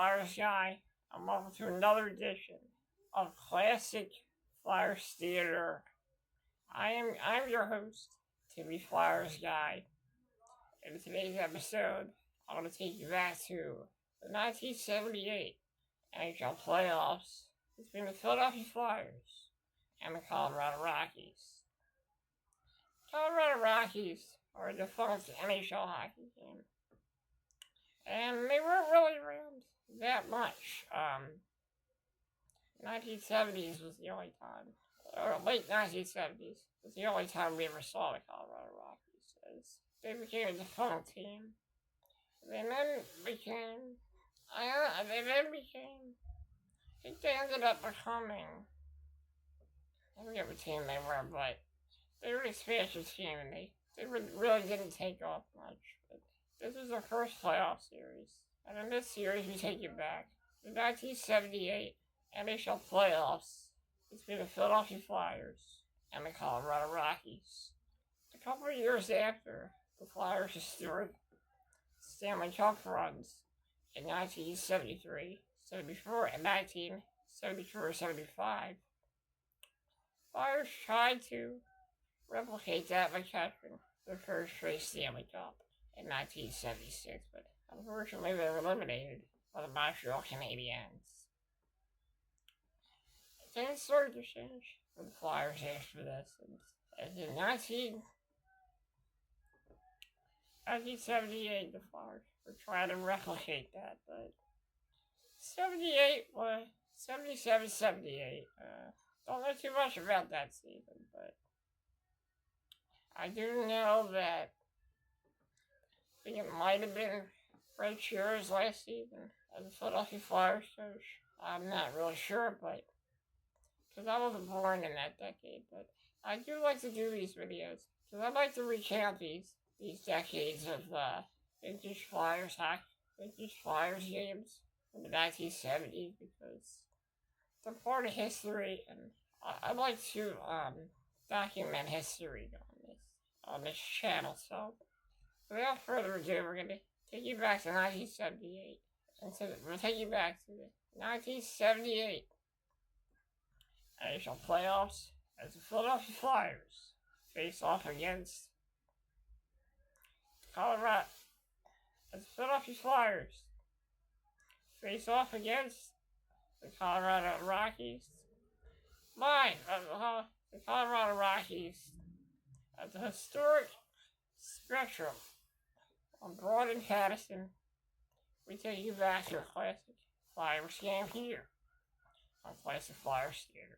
Flyersguy, and welcome to another edition of Classic Flyers Theater. I'm your host, Timmy Flyersguy. In today's episode, I'm going to take you back to the 1978 NHL playoffs between the Philadelphia Flyers and the Colorado Rockies. Colorado Rockies are a defunct NHL hockey team, and they weren't really around that much. 1970s was the only time, or late 1970s was the only time we ever saw the Colorado Rockies, as they became a defunct team. They ended up becoming, I forget what team they were, but they were an expansion team, and they really didn't take off much. But this is our first playoff series, and in this series we take you back to the 1978 NHL playoffs between the Philadelphia Flyers and the Colorado Rockies. A couple of years after the Flyers restored Stanley Cup runs in 1973, 74, and 1974-75, Flyers tried to replicate that by capturing their first straight Stanley Cup in 1976, but unfortunately they were eliminated by the Montreal Canadiens. Things started to change for the Flyers after this, and in 1978 the Flyers were trying to replicate that, but 77-78, don't know too much about that season, but I do know that I think it might have been Fred Shearer's last season as a Philadelphia Flyers coach. I'm not really sure, but because I wasn't born in that decade, but I do like to do these videos because I like to recount these decades of vintage Flyers games from the 1970s, because they're part of history, and I like to document history on this channel. So without further ado, we're going to take you back to 1978. And so we'll take you back to the 1978 NHL playoffs as the Philadelphia Flyers face off against Colorado. As the Philadelphia Flyers face off against the Colorado Rockies. The Colorado Rockies at the historic Spectrum on Broad and Patterson. We take you back to a classic Flyers game here on Classic Flyers Theater.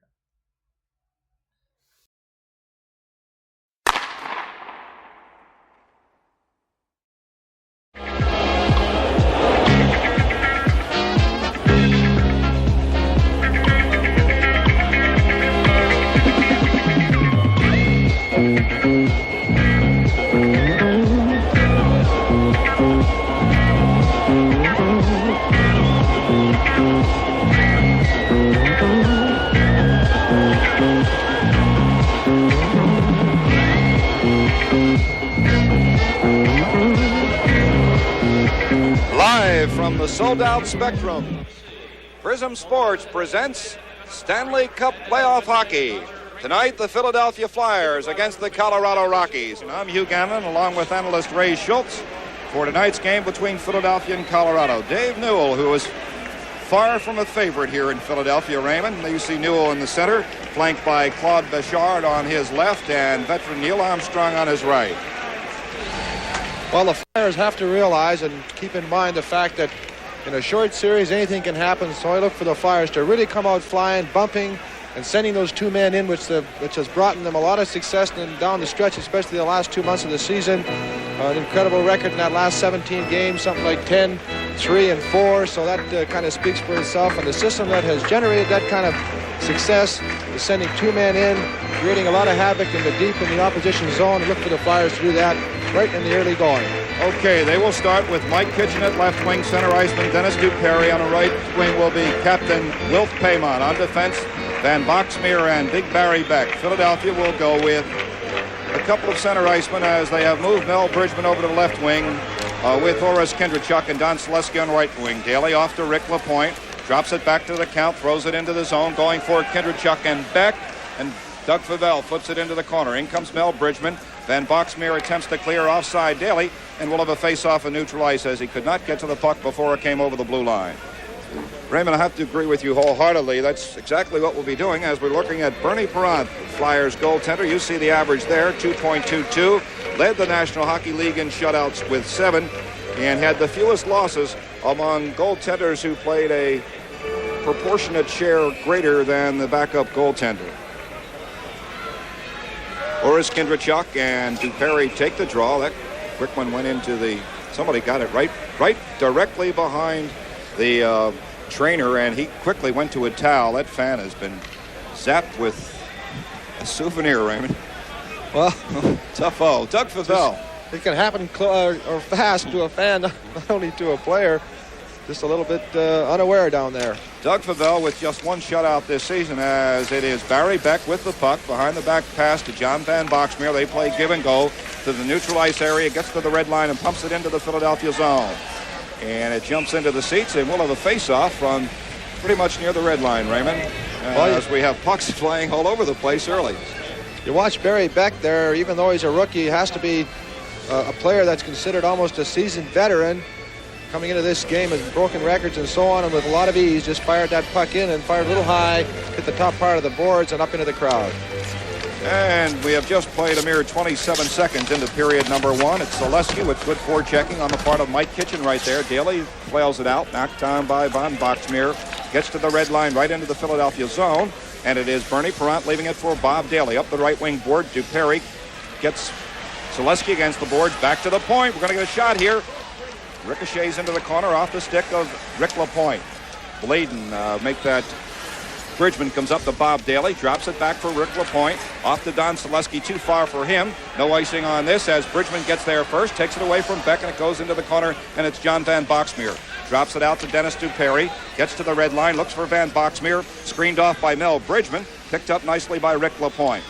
Live from the sold-out Spectrum, Prism Sports presents Stanley Cup Playoff Hockey. Tonight, the Philadelphia Flyers against the Colorado Rockies. And I'm Hugh Gannon, along with analyst Ray Schultz, for tonight's game between Philadelphia and Colorado. Dave Newell, who is far from a favorite here in Philadelphia, Raymond. You see Newell in the center, flanked by Claude Bechard on his left and veteran Neil Armstrong on his right. Well, the Flyers have to realize and keep in mind the fact that in a short series, anything can happen. So I look for the Flyers to really come out flying, bumping, and sending those two men in, which has brought them a lot of success down the stretch, especially the last 2 months of the season. An incredible record in that last 17 games, something like 10-3-4. So that kind of speaks for itself. And the system that has generated that kind of success is sending two men in, creating a lot of havoc in the opposition zone. Look for the Flyers to do that right in the early going. Okay, they will start with Mike Kitchen at left wing, center iceman Dennis Duperre. On the right wing will be Captain Wilt Paymon. On defense, Van Boxmeer and Big Barry Beck. Philadelphia will go with a couple of center icemen as they have moved Mel Bridgman over to the left wing. with Horace Kindrachuk and Don Selesky on right wing. Daly off to Rick LaPointe. Drops it back to the count, throws it into the zone, going for Kindrachuk and Beck. And Doug Favell flips it into the corner. In comes Mel Bridgman. Van Boxmeer attempts to clear offside Daly, and will have a face-off and neutral ice as he could not get to the puck before it came over the blue line. Raymond, I have to agree with you wholeheartedly. That's exactly what we'll be doing as we're looking at Bernie Parent, Flyers goaltender. You see the average there, 2.22. Led the National Hockey League in shutouts with 7 and had the fewest losses among goaltenders who played a proportionate share greater than the backup goaltender. Horace Kindrachuk and Duperry take the draw. That quick one went into the... Somebody got it right directly behind the trainer, and he quickly went to a towel. That fan has been zapped with a souvenir, Raymond. Well, tough-o. Doug Favell. It can happen or fast to a fan, not only to a player. Just a little bit unaware down there. Doug Favell with just one shutout this season, as it is Barry Beck with the puck behind the back pass to John Van Boxmeer. They play give and go to the neutral ice area, gets to the red line and pumps it into the Philadelphia zone. And it jumps into the seats, and we'll have a face-off from pretty much near the red line, Raymond, as we have pucks flying all over the place early. You watch Barry Beck there, even though he's a rookie, he has to be a player that's considered almost a seasoned veteran. Coming into this game has broken records and so on, and with a lot of ease just fired that puck in and fired a little high, hit the top part of the boards and up into the crowd. And we have just played a mere 27 seconds into period number 1. It's Selesky with good forechecking on the part of Mike Kitchen right there. Daly flails it out, knocked down by Van Boxmeer. Gets to the red line right into the Philadelphia zone. And it is Bernie Parent leaving it for Bob Daly. Up the right wing board, Duperry gets Selesky against the boards. Back to the point. We're going to get a shot here. Ricochets into the corner off the stick of Rick LaPointe. Bladen make that. Bridgman comes up to Bob Daly, drops it back for Rick LaPointe. Off to Don Selesky, too far for him. No icing on this as Bridgman gets there first, takes it away from Beck, and it goes into the corner, and it's John Van Boxmeer. Drops it out to Dennis Duperry, gets to the red line, looks for Van Boxmeer, screened off by Mel Bridgman, picked up nicely by Rick LaPointe.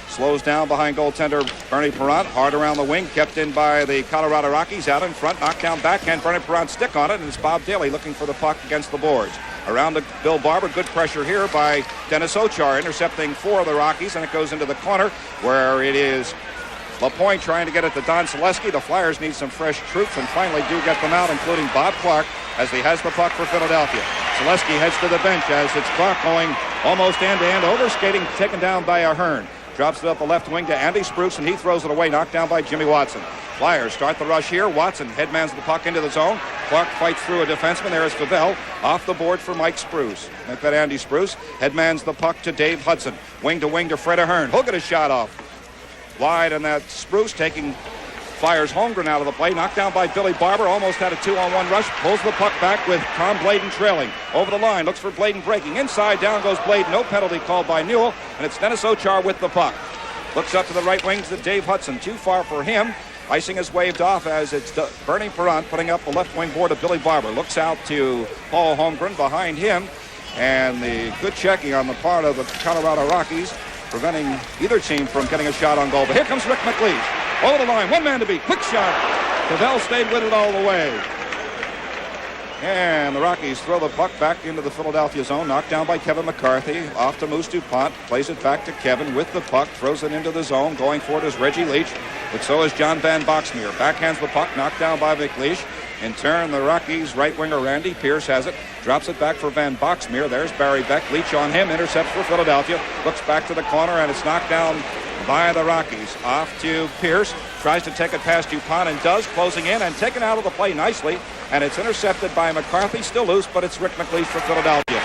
Slows down behind goaltender Bernie Parent, hard around the wing, kept in by the Colorado Rockies, out in front, knocked down backhand, Bernie Parent stick on it, and it's Bob Daly looking for the puck against the boards. Around to Bill Barber, good pressure here by Dennis Ochar, intercepting 4 of the Rockies, and it goes into the corner where it is LaPointe trying to get it to Don Selesky. The Flyers need some fresh troops and finally do get them out, including Bob Clark, as he has the puck for Philadelphia. Selesky heads to the bench as it's Clark going almost end-to-end, overskating, taken down by Ahern. Drops it up the left wing to Andy Spruce, and he throws it away, knocked down by Jimmy Watson. Flyers start the rush here. Watson headmans the puck into the zone. Clark fights through a defenseman. There is Favell off the board for Mike Spruce. Make that Andy Spruce. Headmans the puck to Dave Hudson. Wing to wing to Fred Ahern. He'll get a shot off. Wide, and that Spruce taking Flyers Holmgren out of the play. Knocked down by Billy Barber. Almost had a 2-on-1 rush. Pulls the puck back with Tom Bladen trailing. Over the line. Looks for Bladen breaking. Inside. Down goes Bladen. No penalty called by Newell. And it's Dennis Ochar with the puck. Looks up to the right wing to Dave Hudson. Too far for him. Icing is waved off as it's Bernie Parent putting up the left wing board of Billy Barber. Looks out to Paul Holmgren behind him. And the good checking on the part of the Colorado Rockies, preventing either team from getting a shot on goal. But here comes Rick McLeish. Over the line. One man to beat. Quick shot. Favell stayed with it all the way. And the Rockies throw the puck back into the Philadelphia zone. Knocked down by Kevin McCarthy. Off to Moose DuPont. Plays it back to Kevin with the puck. Throws it into the zone. Going for it is Reggie Leach. But so is John Van Boxmeer. Backhands the puck. Knocked down by McLeish. In turn, the Rockies' right winger Randy Pierce has it. Drops it back for Van Boxmeer. There's Barry Beck. Leach on him. Intercept for Philadelphia. Looks back to the corner, and it's knocked down by the Rockies. Off to Pierce. Tries to take it past DuPont and does. Closing in and taken out of the play nicely. And it's intercepted by McCarthy. Still loose, but it's Rick McLeish for Philadelphia.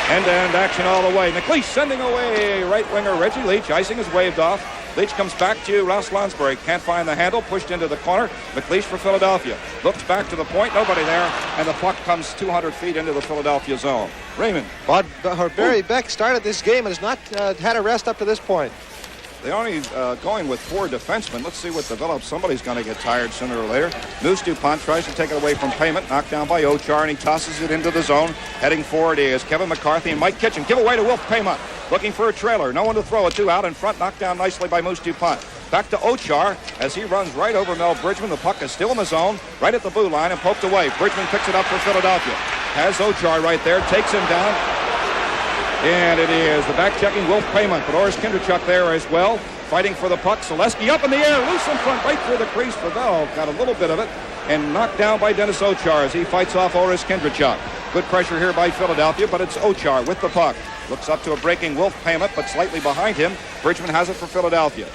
End-to-end action all the way. McLeish sending away right winger Reggie Leach. Icing is waved off. Leach comes back to Ross Lonsbury. Can't find the handle. Pushed into the corner. McLeish for Philadelphia. Looks back to the point. Nobody there. And the puck comes 200 feet into the Philadelphia zone. Raymond. Barry Beck started this game and has not had a rest up to this point. They're only going with 4 defensemen. Let's see what develops. Somebody's going to get tired sooner or later. Moose DuPont tries to take it away from Payment. Knocked down by Ochar, and he tosses it into the zone. Heading forward is Kevin McCarthy and Mike Kitchen. Give away to Wilf Payment. Looking for a trailer. No one to throw it to. Out in front. Knocked down nicely by Moose DuPont. Back to Ochar as he runs right over Mel Bridgman. The puck is still in the zone, right at the blue line and poked away. Bridgman picks it up for Philadelphia. Has Ochar right there, takes him down. And it is the back-checking Wolf Payment, but Oris Kindrachuk there as well, fighting for the puck. Selesky up in the air, loose in front, right through the crease. Pavel got a little bit of it and knocked down by Dennis Ochar as he fights off Oris Kindrachuk. Good pressure here by Philadelphia, but it's Ochar with the puck. Looks up to a breaking Wolf Payment, but slightly behind him. Bridgman has it for Philadelphia.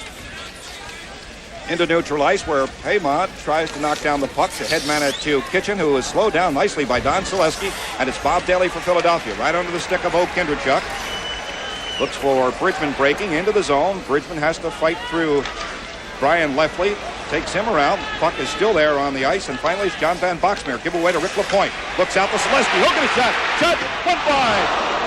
Into neutral ice where Paymont tries to knock down the puck. The head man to Kitchen, who is slowed down nicely by Don Selesky. And it's Bob Daly for Philadelphia, right under the stick of O. Kindrachuk. Looks for Bridgman breaking into the zone. Bridgman has to fight through Brian Lefley. Takes him around. Puck is still there on the ice. And finally, it's John Van Boxmeer. Give away to Rick LaPointe. Looks out to Selesky. Look at a shot. Shot. Went by.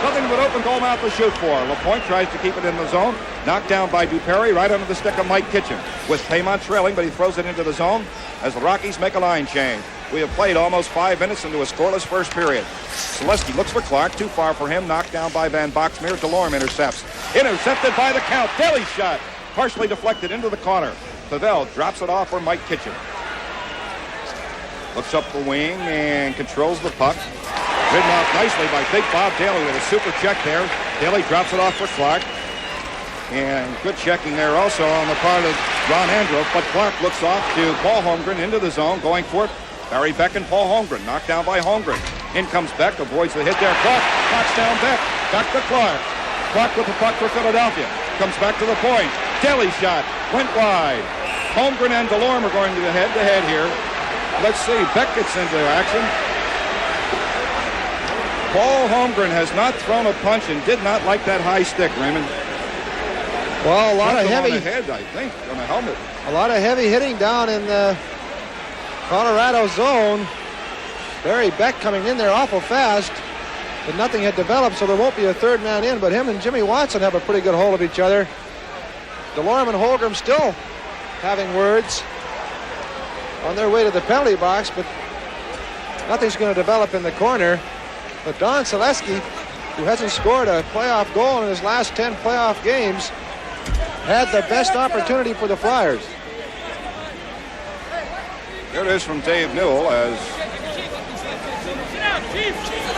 Nothing but open goal mouth to shoot for. LaPointe tries to keep it in the zone. Knocked down by Duperry right under the stick of Mike Kitchen. With Paymont trailing, but he throws it into the zone as the Rockies make a line change. We have played almost 5 minutes into a scoreless first period. Selesky looks for Clark. Too far for him. Knocked down by Van Boxmeer. Delorme intercepts. Intercepted by the count. Daly shot. Partially deflected into the corner. Pavel drops it off for Mike Kitchen. Looks up the wing and controls the puck. Ridden off nicely by Big Bob Daly with a super check there. Daly drops it off for Clark. And good checking there also on the part of Ron Andrew. But Clark looks off to Paul Holmgren into the zone, going for it. Barry Beck and Paul Holmgren. Knocked down by Holmgren. In comes Beck, avoids the hit there. Clark knocks down Beck. Back to Clark. Clark with the puck for Philadelphia. Comes back to the point. Daly shot. Went wide. Holmgren and Delorme are going to the head-to-head here. Let's see. Beck gets into action. Paul Holmgren has not thrown a punch and did not like that high stick, Raymond. Well, a lot of heavy on the head, I think, on the helmet. A lot of heavy hitting down in the Colorado zone. Barry Beck coming in there awful fast, but nothing had developed, so there won't be a third man in. But him and Jimmy Watson have a pretty good hold of each other. Delorme and Holmgren still having words on their way to the penalty box, but nothing's going to develop in the corner. But Don Selesky, who hasn't scored a playoff goal in his last 10 playoff games, had the best opportunity for the Flyers. There it is from Dave Newell as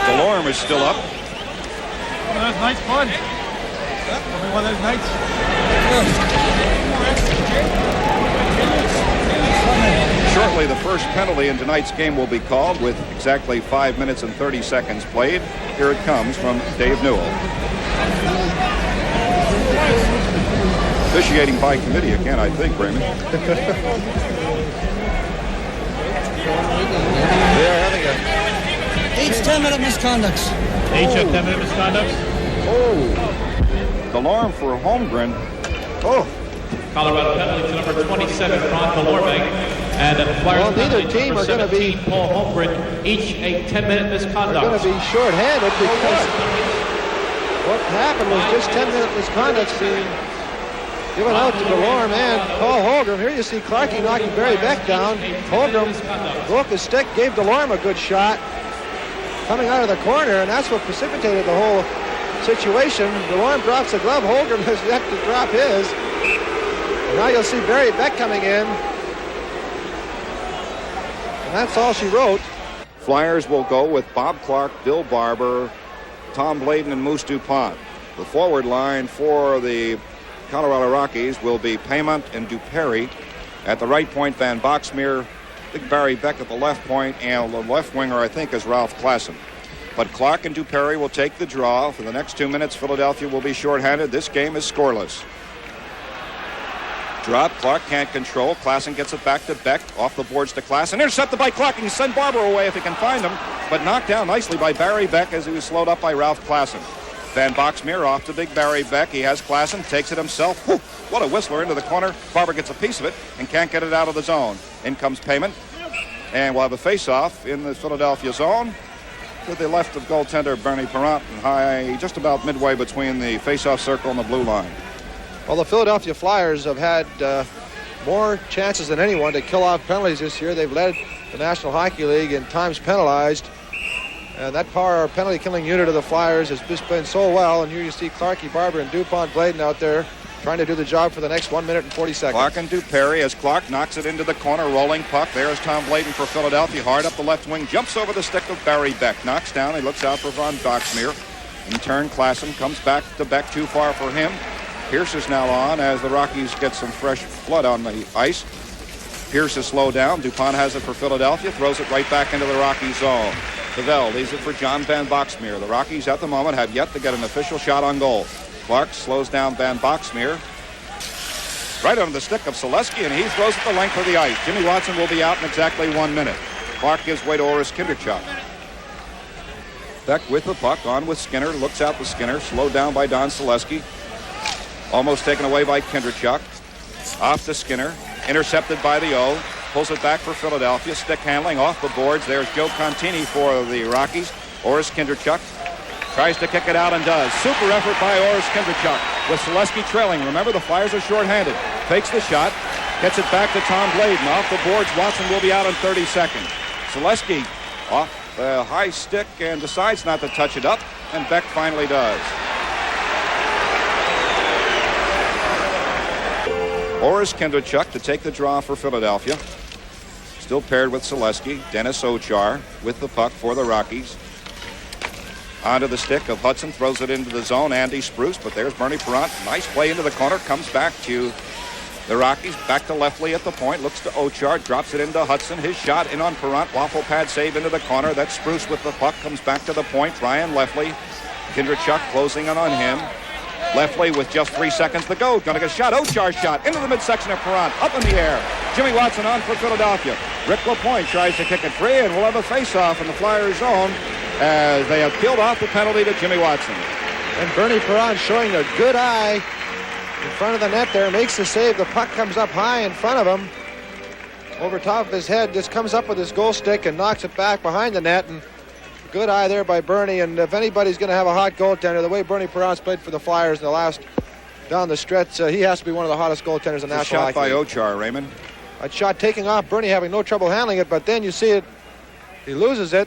Delorme is still up. One of those nights, bud. One of those nights. Shortly, the first penalty in tonight's game will be called with exactly 5 minutes and 30 seconds played. Here it comes from Dave Newell. Officiating by committee again, I think, Raymond. They are having a... Each 10-minute misconducts. Each of 10-minute misconducts. Oh. Delorme for Holmgren. Oh. Colorado penalty to number 27, Ron Delorme. And the Flyers neither team are going to be... Paul Holmgren, each a 10-minute misconduct. They're going to be short-handed because what happened was just 10-minute misconducts being given out to Delorme and Paul Holmgren. Here you see Clarkie knocking Barry Beck down. Holmgren broke his stick, gave Delorme a good shot coming out of the corner, and that's what precipitated the whole situation. Delorme drops the glove. Holmgren has yet to drop his. And now you'll see Barry Beck coming in. And that's all she wrote. Flyers will go with Bob Clark, Bill Barber, Tom Bladen, and Moose DuPont. The forward line for the Colorado Rockies will be Paymont and Duperry. At the right point, Van Boxmeer, Big Barry Beck at the left point, and the left winger, I think, is Ralph Klassen. But Clark and Duperry will take the draw. For the next 2 minutes, Philadelphia will be shorthanded. This game is scoreless. Drop. Clark can't control. Klassen gets it back to Beck. Off the boards to Klassen. Intercepted by Clark. He can send Barber away if he can find him. But knocked down nicely by Barry Beck as he was slowed up by Ralph Klassen. Van Boxmeer off to Big Barry Beck. He has Klassen. Takes it himself. Whew, what a whistler into the corner. Barber gets a piece of it and can't get it out of the zone. In comes Paymont. And we'll have a face-off in the Philadelphia zone to the left of goaltender Bernie Parent and high just about midway between the face-off circle and the blue line. Well, the Philadelphia Flyers have had more chances than anyone to kill off penalties this year. They've led the National Hockey League in times penalized. And that power penalty killing unit of the Flyers has just been so well. And here you see Clarkie, Barber, and DuPont Bladen out there trying to do the job for the next 1 minute and 40 seconds. Clark and Duperry as Clark knocks it into the corner, rolling puck. There's Tom Blayden for Philadelphia, hard up the left wing, jumps over the stick of Barry Beck, knocks down, he looks out for Von Boxmeer. In turn, Klassen comes back to Beck, too far for him. Pierce is now on as the Rockies get some fresh blood on the ice. Pierce is slowed down. DuPont has it for Philadelphia, throws it right back into the Rocky zone. Pavel leaves it for John Van Boxmeer. The Rockies at the moment have yet to get an official shot on goal. Clark slows down Van Boxmeer. Right under the stick of Selesky, and he throws it the length of the ice. Jimmy Watson will be out in exactly 1 minute. Clark gives way to Oris Kinderchuk. Beck with the puck, on with Skinner, looks out to Skinner, slowed down by Don Selesky. Almost taken away by Kinderchuk. Off to Skinner, intercepted by the O. Pulls it back for Philadelphia. Stick handling off the boards. There's Joe Contini for the Rockies. Oris Kinderchuk tries to kick it out and does. Super effort by Oris Kinderchuk with Selesky trailing. Remember, the Flyers are shorthanded. Fakes the shot. Gets it back to Tom Blayden. Off the boards. Watson will be out in 30 seconds. Selesky off the high stick and decides not to touch it up. And Beck finally does. Oris Kinderchuk to take the draw for Philadelphia. Still paired with Selesky. Dennis Ochar with the puck for the Rockies. Onto the stick of Hudson, throws it into the zone. Andy Spruce, but there's Bernie Perrant. Nice play into the corner, comes back to the Rockies. Back to Lefley at the point, looks to Ochar, drops it into Hudson. His shot in on Perrant, waffle pad save into the corner. That's Spruce with the puck, comes back to the point. Ryan Lefley, Kinderchuk closing in on him. Lefley with just 3 seconds to go. Going to get a shot. Ochar's shot into the midsection of Perrant. Up in the air. Jimmy Watson on for Philadelphia. Rick LaPointe tries to kick it free, and we'll have a face-off in the Flyers zone as they have peeled off the penalty to Jimmy Watson. And Bernie Perrant showing a good eye in front of the net there. Makes the save. The puck comes up high in front of him. Over top of his head. Just comes up with his goal stick and knocks it back behind the net. And good eye there by Bernie, and if anybody's going to have a hot goaltender, the way Bernie Perrant's played for the Flyers in the last down the stretch, he has to be one of the hottest goaltenders in the National Hockey League. Shot by Ochar, Raymond. A shot taking off, Bernie having no trouble handling it, but then you see it, he loses it.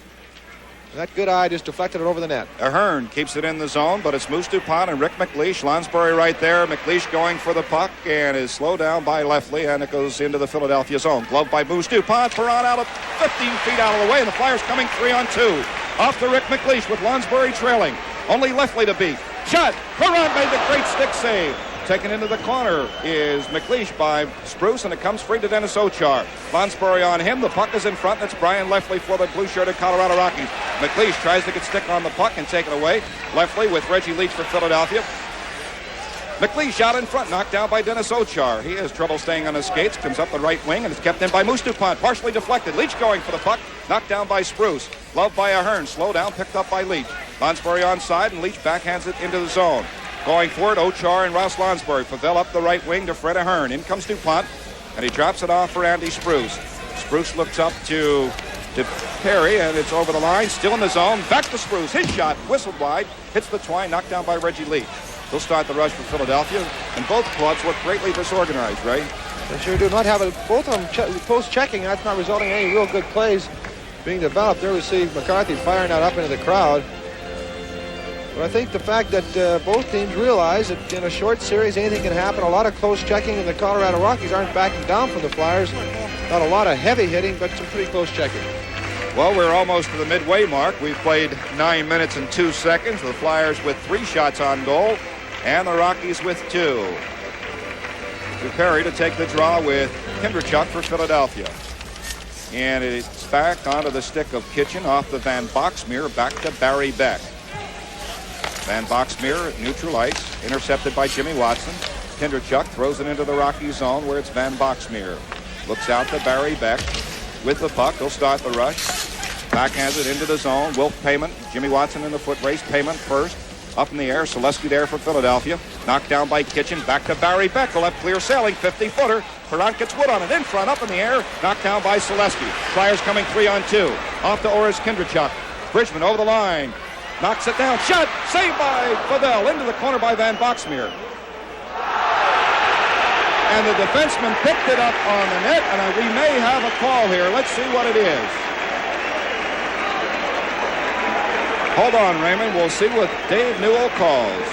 And that good eye just deflected it over the net. Ahern keeps it in the zone, but it's Moose DuPont and Rick McLeish. Lonsbury right there. McLeish going for the puck and is slowed down by Lefley, and it goes into the Philadelphia zone. Glove by Moose DuPont. Perrant out of 15 feet out of the way, and the Flyers coming 3-on-2. Off to Rick McLeish with Lonsbury trailing. Only Lefley to beat. Shot. Perrant made the great stick save. Taken into the corner is McLeish by Spruce, and it comes free to Dennis Ochar. Lonsbury on him. The puck is in front. That's Brian Lefley for the blue-shirted Colorado Rockies. McLeish tries to get stick on the puck and take it away. Lefley with Reggie Leach for Philadelphia. McLeish out in front, knocked down by Dennis Ochar. He has trouble staying on his skates, comes up the right wing, and is kept in by Moose DuPont. Partially deflected. Leach going for the puck, knocked down by Spruce. Love by Ahern, slow down, picked up by Leach. Lonsbury onside, and Leach backhands it into the zone. Going for it, Ochar and Ross Lonsbury. Pavel up the right wing to Fred Ahern. In comes DuPont, and he drops it off for Andy Spruce. Spruce looks up to Perry, and it's over the line, still in the zone. Back to Spruce, his shot, whistled wide, hits the twine, knocked down by Reggie Leach. They'll start the rush for Philadelphia, and both clubs look greatly disorganized, Ray. They sure do not have it. Both of them post-checking. That's not resulting in any real good plays being developed. There we see McCarthy firing that up into the crowd. But I think the fact that both teams realize that in a short series, anything can happen. A lot of close checking, and the Colorado Rockies aren't backing down from the Flyers. Not a lot of heavy hitting, but some pretty close checking. Well, we're almost to the midway mark. We've played 9 minutes and 2 seconds. The Flyers with 3 shots on goal, and the Rockies with 2. To Perry to take the draw with Kinderchuk for Philadelphia. And it's back onto the stick of Kitchen, off the Van Boxmeer, back to Barry Beck. Van Boxmeer at neutral ice, intercepted by Jimmy Watson. Kinderchuk throws it into the Rockies zone where it's Van Boxmeer. Looks out to Barry Beck with the puck. He'll start the rush. Backhands it into the zone. Wilf Payment, Jimmy Watson in the foot race. Payment first. Up in the air. Selesky there for Philadelphia. Knocked down by Kitchen. Back to Barry Beck. He'll have clear sailing. 50-footer. Perrant gets wood on it. In front. Up in the air. Knocked down by Selesky. Flyers coming 3-on-2. Off to Oris Kinderchuk. Bridgman over the line. Knocks it down. Shot. Saved by Pavel. Into the corner by Van Boxmeer. And the defenseman picked it up on the net. And we may have a call here. Let's see what it is. Hold on, Raymond. We'll see what Dave Newell calls.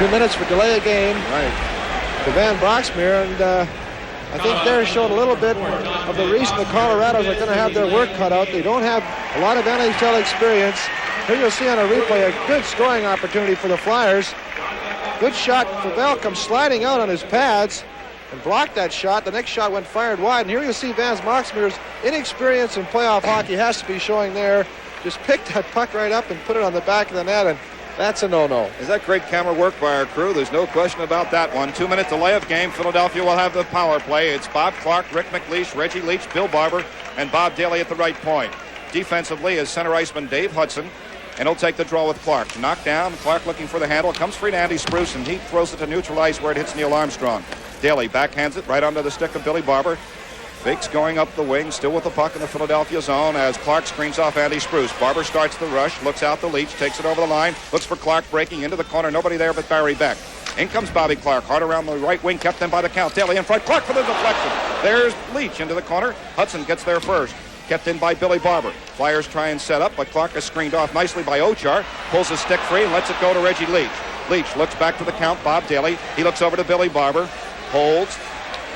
2 minutes for delay of game. Right. To Van Boxmeer, and I think there showed a little bit of the reason the Colorados are going to have their work cut out. They don't have a lot of NHL experience. Here you'll see on a replay a good scoring opportunity for the Flyers. Good shot. Favell comes sliding out on his pads and blocked that shot. The next shot went fired wide, and here you'll see Van Boxmeer's inexperience in playoff hockey has to be showing there. Just picked that puck right up and put it on the back of the net, and that's a no-no. Is that great camera work by our crew? There's no question about that one. 2 minute delay of game. Philadelphia will have the power play. It's Bob Clark, Rick McLeish, Reggie Leach, Bill Barber, and Bob Daly at the right point. Defensively is center iceman Dave Hudson, and he'll take the draw with Clark. Knocked down, Clark looking for the handle. Comes free to Andy Spruce, and he throws it to neutral ice where it hits Neil Armstrong. Daly backhands it right onto the stick of Billy Barber. Fakes going up the wing, still with the puck in the Philadelphia zone as Clark screens off Andy Spruce. Barber starts the rush, looks out to Leach, takes it over the line, looks for Clark breaking into the corner. Nobody there but Barry Beck. In comes Bobby Clark, hard around the right wing, kept in by the count. Daly in front, Clark for the deflection. There's Leach into the corner. Hudson gets there first. Kept in by Billy Barber. Flyers try and set up, but Clark is screened off nicely by Ochar. Pulls his stick free and lets it go to Reggie Leach. Leach looks back to the count, Bob Daly. He looks over to Billy Barber. Holds.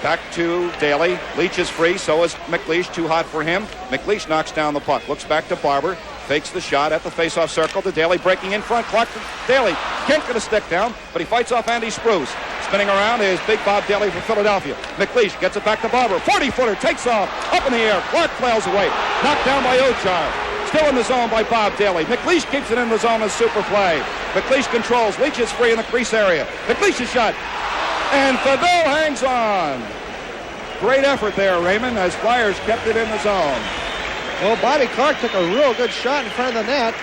Back to Daly. Leach is free, so is McLeish. Too hot for him. McLeish knocks down the puck. Looks back to Barber. Fakes the shot at the face-off circle to Daly. Breaking in front. Clark to Daly. Can't get a stick down, but he fights off Andy Spruce. Spinning around is Big Bob Daly for Philadelphia. McLeish gets it back to Barber. 40-footer takes off. Up in the air. Clark flails away. Knocked down by Ochar. Still in the zone by Bob Daly. McLeish keeps it in the zone as super play. McLeish controls. Leach is free in the crease area. McLeish shot. And Favell hangs on. Great effort there, Raymond, as Flyers kept it in the zone. Well, Bobby Clark took a real good shot in front of the net.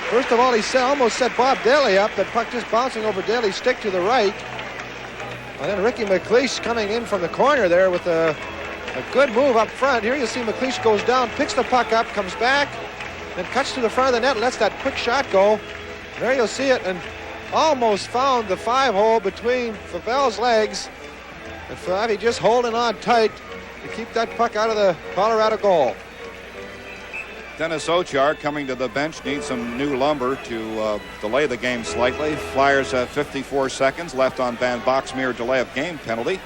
First of all, he almost set Bob Daly up. That puck just bouncing over Daly's stick to the right. And then Ricky McLeish coming in from the corner there with a good move up front. Here you see McLeish goes down, picks the puck up, comes back, and cuts to the front of the net and lets that quick shot go. There you'll see it, and almost found the 5-hole between Favell's legs. And Favi just holding on tight to keep that puck out of the Colorado goal. Dennis Ochar coming to the bench needs some new lumber to delay the game slightly. Flyers have 54 seconds left on Van Boxmeer delay of game penalty.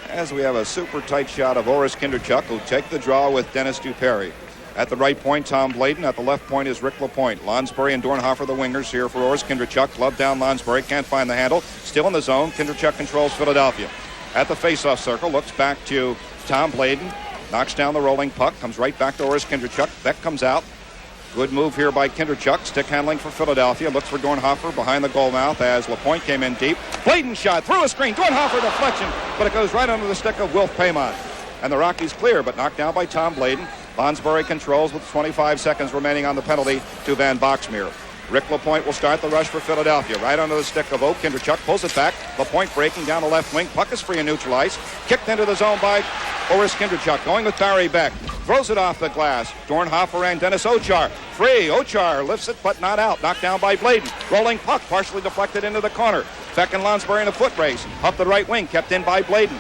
As we have a super tight shot of Oris Kinderchuk, who'll take the draw with Dennis Duperi. At the right point, Tom Bladen. At the left point is Rick LaPointe. Lonsbury and Dornhofer, the wingers, here for Oris Kinderchuk. Glove down Lonsbury, can't find the handle. Still in the zone. Kinderchuk controls Philadelphia. At the face-off circle, looks back to Tom Bladen. Knocks down the rolling puck. Comes right back to Oris Kinderchuk. Beck comes out. Good move here by Kinderchuk. Stick handling for Philadelphia. Looks for Dornhofer behind the goal mouth as LaPointe came in deep. Bladen shot through a screen. Dornhofer deflection, but it goes right under the stick of Wilf Paymont. And the Rockies clear, but knocked down by Tom Bladen. Lonsbury controls with 25 seconds remaining on the penalty to Van Boxmeer. Rick LaPointe will start the rush for Philadelphia. Right under the stick of Oak. Kinderchuk pulls it back. LaPointe breaking down the left wing. Puck is free and neutral ice. Kicked into the zone by Oris Kinderchuk. Going with Barry Beck. Throws it off the glass. Dornhofer and Dennis Ochar. Free. Ochar lifts it, but not out. Knocked down by Bladen. Rolling puck. Partially deflected into the corner. Beck and Lonsbury in a foot race. Up the right wing. Kept in by Bladen.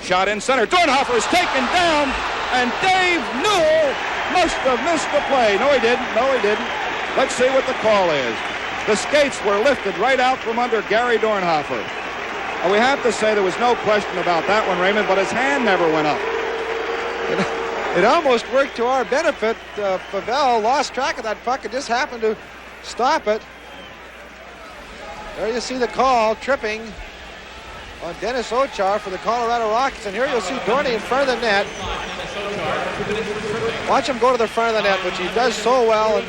Shot in center. Dornhofer is taken down. And Dave Newell must have missed the play. No, he didn't. No, he didn't. Let's see what the call is. The skates were lifted right out from under Gary Dornhofer. We have to say there was no question about that one, Raymond, but his hand never went up. It almost worked to our benefit. Favell lost track of that puck and just happened to stop it. There you see the call, tripping on Dennis Ochar for the Colorado Rockies. And here you'll see Dorney in front of the net. Watch him go to the front of the net, which he does so well. And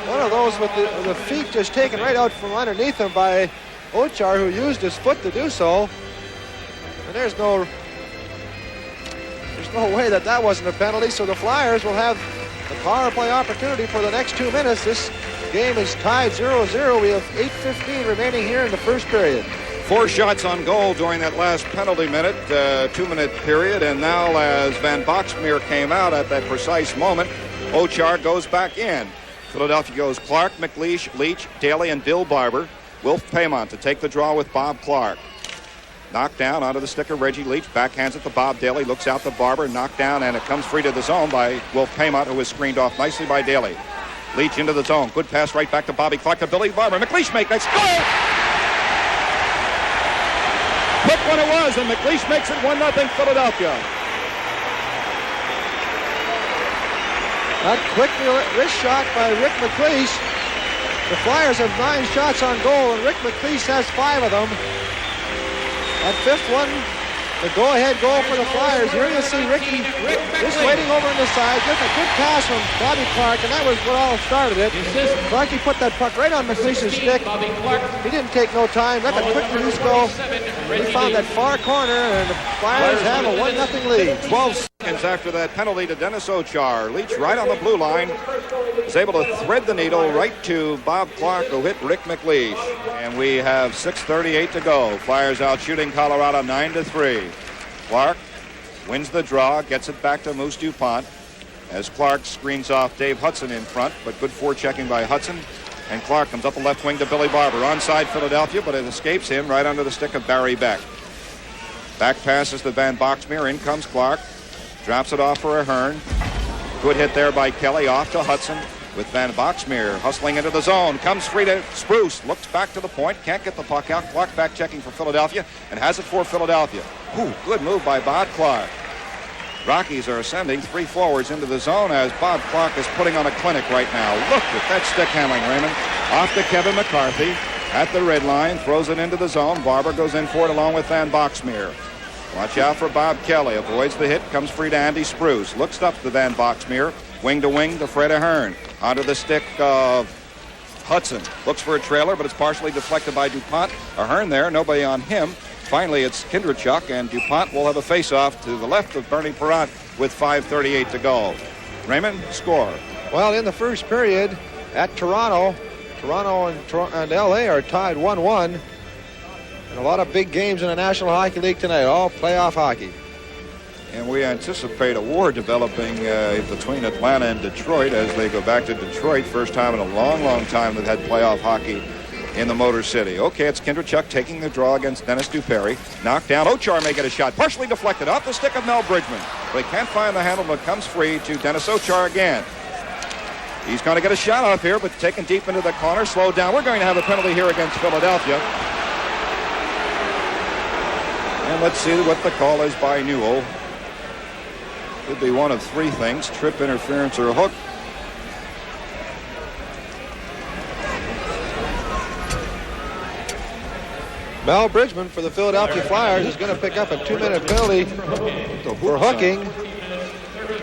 one of those with the feet just taken right out from underneath him by Ochar, who used his foot to do so. And there's no way that wasn't a penalty, so the Flyers will have the power play opportunity for the next 2 minutes. This game is tied 0-0. We have 8:15 remaining here in the first period. 4 shots on goal during that last penalty minute, 2-minute period, and now as Van Boxmeer came out at that precise moment, Ochar goes back in. Philadelphia goes Clark, McLeish, Leach, Daly, and Bill Barber. Wilf Paymont to take the draw with Bob Clark. Knocked down onto the stick of Reggie Leach. Backhands it to Bob Daly. Looks out to Barber. Knocked down, and it comes free to the zone by Wilf Paymont, who is screened off nicely by Daly. Leach into the zone. Good pass right back to Bobby Clark to Billy Barber. McLeish makes it. Goal! Quick one it was, and McLeish makes it 1-0 Philadelphia. That quick wrist shot by Rick McLeish. The Flyers have 9 shots on goal, and Rick McLeish has 5 of them. That fifth one, the go-ahead goal for the Flyers. Here you see Ricky just waiting over on the side. Just a good pass from Bobby Clark, and that was what all started it. Clarkie put that puck right on McLeish's stick. He didn't take no time. Let the quick release go. He found that far corner, and the Flyers have a 1-0 lead. 12 seconds after that penalty to Dennis Ochar. Leach right on the blue line is able to thread the needle right to Bob Clark, who hit Rick McLeish. And we have 6:38 to go. Flyers out shooting Colorado 9-3. Clark wins the draw, gets it back to Moose DuPont as Clark screens off Dave Hudson in front, but good forechecking by Hudson. And Clark comes up the left wing to Billy Barber. Onside Philadelphia, but it escapes him right under the stick of Barry Beck. Back passes to Van Boxmeer. In comes Clark. Drops it off for Ahern. Good hit there by Kelly. Off to Hudson with Van Boxmeer hustling into the zone. Comes free to Spruce. Looks back to the point. Can't get the puck out. Clark back checking for Philadelphia and has it for Philadelphia. Ooh, good move by Bob Clark. Rockies are sending 3 forwards into the zone as Bob Clark is putting on a clinic right now. Look at that stick handling, Raymond. Off to Kevin McCarthy at the red line. Throws it into the zone. Barber goes in for it along with Van Boxmeer. Watch out for Bob Kelly. Avoids the hit. Comes free to Andy Spruce. Looks up to Van Boxmeer. Wing to Fred Ahern. Onto the stick of Hudson. Looks for a trailer, but it's partially deflected by DuPont. Ahern there. Nobody on him. Finally, it's Kindrachuk, and DuPont will have a face-off to the left of Bernie Parent with 5:38 to go. Raymond, score. Well, in the first period at Toronto and L.A. are tied 1-1. And a lot of big games in the National Hockey League tonight, all playoff hockey. And we anticipate a war developing between Atlanta and Detroit as they go back to Detroit. First time in a long, long time they've had playoff hockey in the Motor City. Okay, it's Kindrachuk taking the draw against Dennis Duperry. Knocked down. Ochar may get a shot. Partially deflected off the stick of Mel Bridgman. But he can't find the handle, but comes free to Dennis Ochar again. He's going to get a shot off here, but taken deep into the corner. Slowed down. We're going to have a penalty here against Philadelphia. And let's see what the call is by Newell. Could be one of 3 things: trip, interference, or a hook. Mel Bridgman for the Philadelphia Flyers is going to pick up a 2-minute penalty for hooking.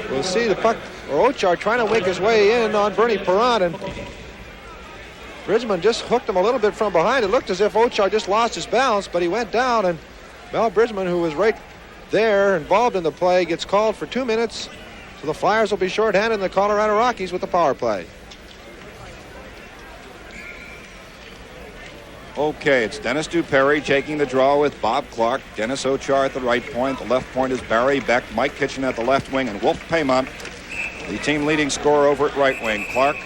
We'll see the puck, or Ochar trying to wink his way in on Bernie Parent, and Bridgman just hooked him a little bit from behind. It looked as if Ochar just lost his balance, but he went down, and Mel Bridgman, who was right there involved in the play, gets called for 2 minutes. So the Flyers will be shorthanded in the Colorado Rockies with the power play. Okay, it's Dennis Duperry taking the draw with Bob Clark. Dennis Ochar at the right point. The left point is Barry Beck. Mike Kitchen at the left wing, and Wolf Paymont, the team leading scorer over at right wing. Clark,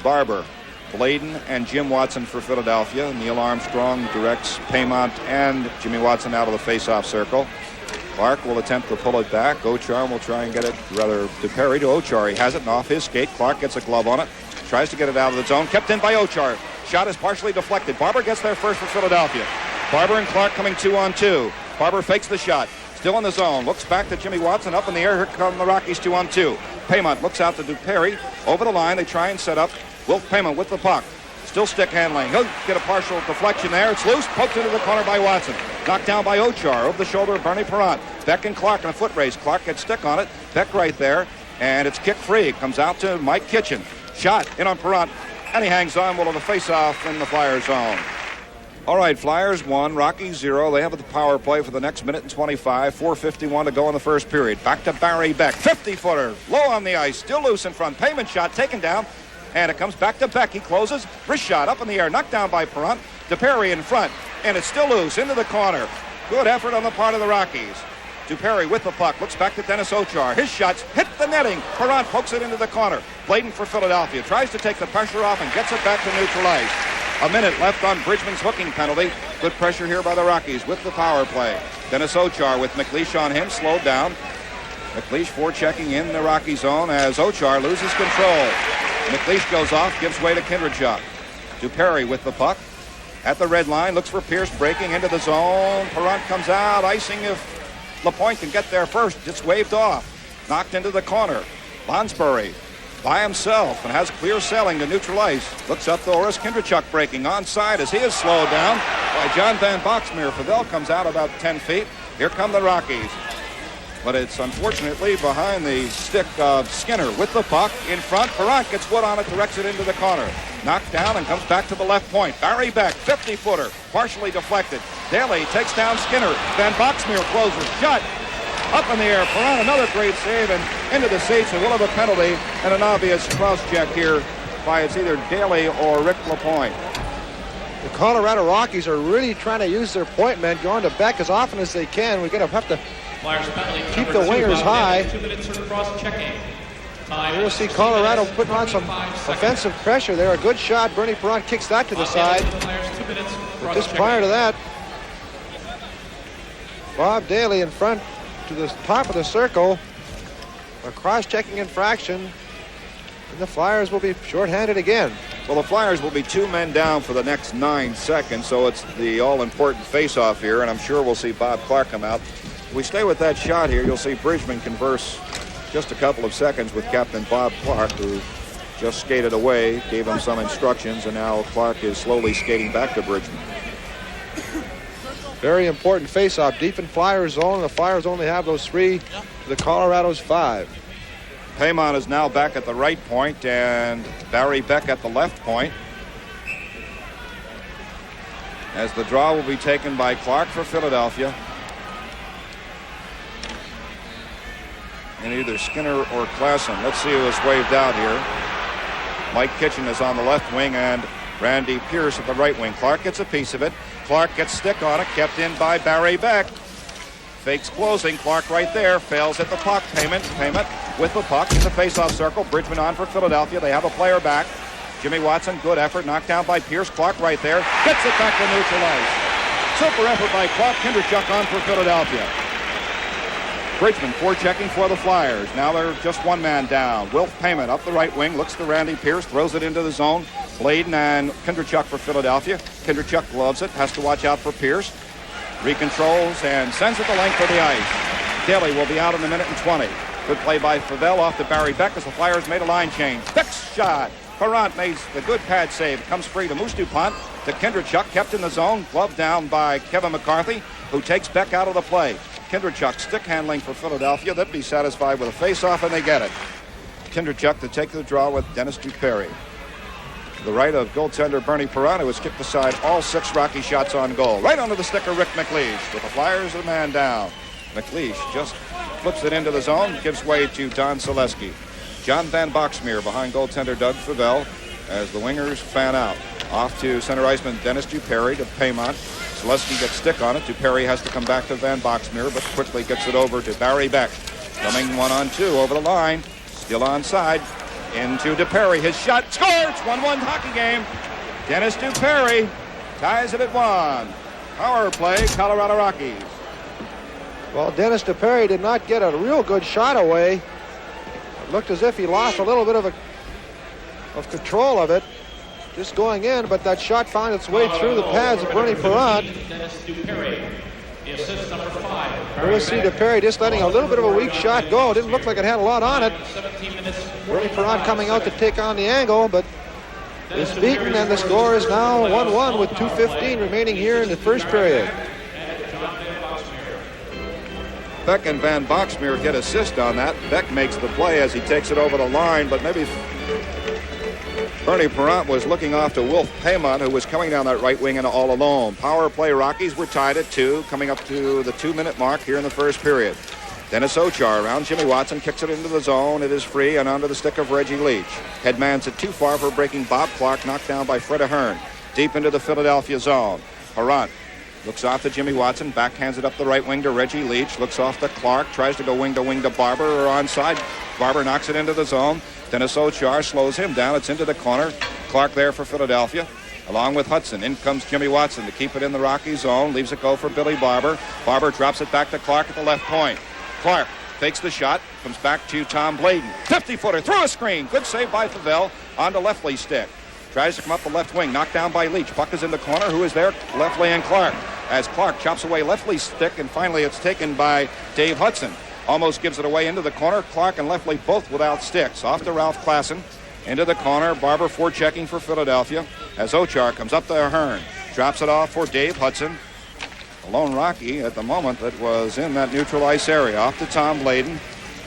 Barber, Bladen, and Jim Watson for Philadelphia. Neil Armstrong directs Paymont and Jimmy Watson out of the face-off circle. Clark will attempt to pull it back. Ochar will try and get it, rather, Duperry to Ochar. He has it, and off his skate. Clark gets a glove on it. Tries to get it out of the zone. Kept in by Ochar. Shot is partially deflected. Barber gets there first for Philadelphia. Barber and Clark coming 2-on-2. Barber fakes the shot. Still in the zone. Looks back to Jimmy Watson. Up in the air. Here come the Rockies 2-on-2. Paymont looks out to Duperry. Over the line. They try and set up. Wolf Paymont with the puck. Still stick handling. He'll get a partial deflection there. It's loose. Poked into the corner by Watson. Knocked down by Ochar. Over the shoulder of Bernie Parent. Beck and Clark in a foot race. Clark gets stick on it. Beck right there. And it's kicked free. It comes out to Mike Kitchen. Shot in on Parent. And he hangs on. Will have a face-off in the Flyers zone. All right, Flyers 1, Rockies 0. They have the power play for the next minute and 25. 4:51 to go in the first period. Back to Barry Beck. 50-footer. Low on the ice. Still loose in front. Payment shot taken down. And it comes back to Beck. He closes. Wrist shot up in the air. Knocked down by Parent. Duperry in front. And it's still loose into the corner. Good effort on the part of the Rockies. Duperry with the puck. Looks back to Dennis Ochar. His shots hit the netting. Parent pokes it into the corner. Bladen for Philadelphia. Tries to take the pressure off and gets it back to neutral ice. A minute left on Bridgman's hooking penalty. Good pressure here by the Rockies with the power play. Dennis Ochar with McLeish on him. Slowed down. McLeish forechecking in the Rocky zone as Ochar loses control. McLeish goes off, gives way to Kindrachuk. Duperry with the puck. At the red line, looks for Pierce, breaking into the zone. Perrant comes out, icing if LaPointe can get there first. It's waved off. Knocked into the corner. Lonsbury by himself and has clear sailing to neutral ice. Looks up to Oris Kindrachuk breaking onside as he is slowed down by John Van Boxmeer. Favell comes out about 10 feet. Here come the Rockies. But it's unfortunately behind the stick of Skinner with the puck in front. Perrant gets wood on it, directs it into the corner. Knocked down and comes back to the left point. Barry Beck, 50-footer, partially deflected. Daly takes down Skinner. Van Boxmeer closes. Shot up in the air. Perrant, another great save, and into the seats. And we'll have a penalty and an obvious cross-check here by it's either Daly or Rick LaPointe. The Colorado Rockies are really trying to use their point men, going to Beck as often as they can. We're going to have to keep the wingers high. 2 minutes for cross-checking. We'll see Colorado putting on some offensive pressure there. A good shot. Bernie Perrant kicks that to the side. But just prior to that, Bob Daly in front to the top of the circle. A cross-checking infraction. And the Flyers will be shorthanded again. Well, the Flyers will be 2 men down for the next 9 seconds, so it's the all-important face-off here, and I'm sure we'll see Bob Clark come out. If we stay with that shot here, you'll see Bridgman converse just a couple of seconds with Captain Bob Clark, who just skated away, gave him some instructions, and now Clark is slowly skating back to Bridgman. Very important face-off, deep in Flyers zone. The Flyers only have those 3, the Colorado's 5. Paymon is now back at the right point, and Barry Beck at the left point. As the draw will be taken by Clark for Philadelphia. And either Skinner or Klassen. Let's see who is waved out here. Mike Kitchen is on the left wing and Randy Pierce at the right wing. Clark gets a piece of it. Clark gets stick on it, kept in by Barry Beck. Fakes closing. Clark right there. Fails at the puck. Payment with the puck in the face-off circle. Bridgman on for Philadelphia. They have a player back. Jimmy Watson, good effort. Knocked down by Pierce. Clark right there. Gets it back to neutral ice. Super effort by Clark. Kindrachuk on for Philadelphia. Bridgman forechecking for the Flyers. Now they're just 1 man down. Wilf Payment up the right wing. Looks to Randy Pierce. Throws it into the zone. Bladen and Kindrachuk for Philadelphia. Kindrachuk gloves it. Has to watch out for Pierce. Recontrols and sends it the length of the ice. Daly will be out in a minute and 20. Good play by Favell off to Barry Beck as the Flyers made a line change. Beck's shot. Perrant makes the good pad save. Comes free to Moose DuPont. To Kindrachuk, kept in the zone. Gloved down by Kevin McCarthy, who takes Beck out of the play. Kindrachuk stick handling for Philadelphia. They'd be satisfied with a face-off, and they get it. Kindrachuk to take the draw with Dennis Duperry. To the right of goaltender Bernie Perrant, who has kicked aside all 6 Rocky shots on goal. Right onto the stick of Rick McLeish. With the Flyers, a man down. McLeish just flips it into the zone, gives way to Don Selesky. John Van Boxmeer behind goaltender Doug Favell as the wingers fan out. Off to center iceman Dennis Duperry to Paymont. Selesky gets stick on it. Duperry has to come back to Van Boxmeer, but quickly gets it over to Barry Beck. Coming 1-on-2 over the line. Still onside. Into Duperry. His shot scores! 1-1 hockey game. Dennis Duperry ties it at 1. Power play, Colorado Rockies. Well, Dennis Duperry did not get a real good shot away. It looked as if he lost a little bit of control of it. Just going in, but that shot found its way through the pads of Bernie Perrant. Dennis Duperry, assist number 5. We'll see Duperry just letting a little bit of a weak shot go. It didn't look like it had a lot on it. 17 minutes. Bernie Perrant coming out to take on the angle, but is beaten, and the score is now 1-1 with 2:15 remaining here in the first period. Beck and Van Boxmeer get assist on that. Beck makes the play as he takes it over the line, but maybe Bernie Perrant was looking off to Wilf Paymont, who was coming down that right wing and all alone. Power play Rockies were tied at 2, coming up to the 2-minute mark here in the first period. Dennis Ochar around Jimmy Watson, kicks it into the zone. It is free and onto the stick of Reggie Leach. Headman's it too far for breaking Bob Clark, knocked down by Fred Ahern. Deep into the Philadelphia zone. Perrant looks off to Jimmy Watson, backhands it up the right wing to Reggie Leach, looks off to Clark, tries to go wing to Barber, or onside. Barber knocks it into the zone. Dennis Ochar slows him down. It's into the corner. Clark there for Philadelphia, along with Hudson. In comes Jimmy Watson to keep it in the Rocky zone. Leaves it go for Billy Barber. Barber drops it back to Clark at the left point. Clark fakes the shot, comes back to Tom Bladen. 50-footer, through a screen. Good save by Favell onto Lefley's stick. Tries to come up the left wing, knocked down by Leach. Puck is in the corner. Who is there? Lefley and Clark. As Clark chops away Lefley's stick, and finally it's taken by Dave Hudson. Almost gives it away into the corner. Clark and Lefley both without sticks. Off to Ralph Klassen. Into the corner. Barber forechecking for Philadelphia. As Ochar comes up to Ahern. Drops it off for Dave Hudson. The lone Rocky at the moment that was in that neutral ice area. Off to Tom Bladen.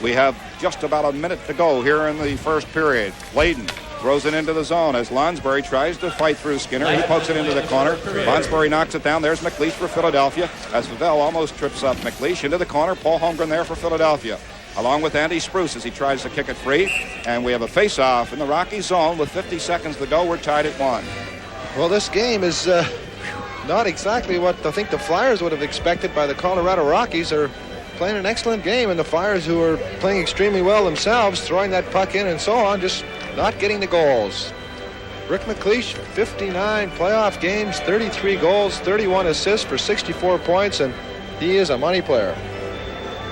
We have just about a minute to go here in the first period. Bladen throws it into the zone as Lonsbury tries to fight through Skinner. He pokes it into the corner. Lonsbury knocks it down. There's McLeish for Philadelphia as Favell almost trips up McLeish into the corner. Paul Holmgren there for Philadelphia, along with Andy Spruce as he tries to kick it free. And we have a face-off in the Rocky zone with 50 seconds to go. We're tied at 1. Well, this game is not exactly what I think the Flyers would have expected by the Colorado Rockies. Are playing an excellent game, and the Flyers, who are playing extremely well themselves, throwing that puck in and so on, just not getting the goals. Rick McLeish, 59 playoff games, 33 goals, 31 assists for 64 points, and he is a money player.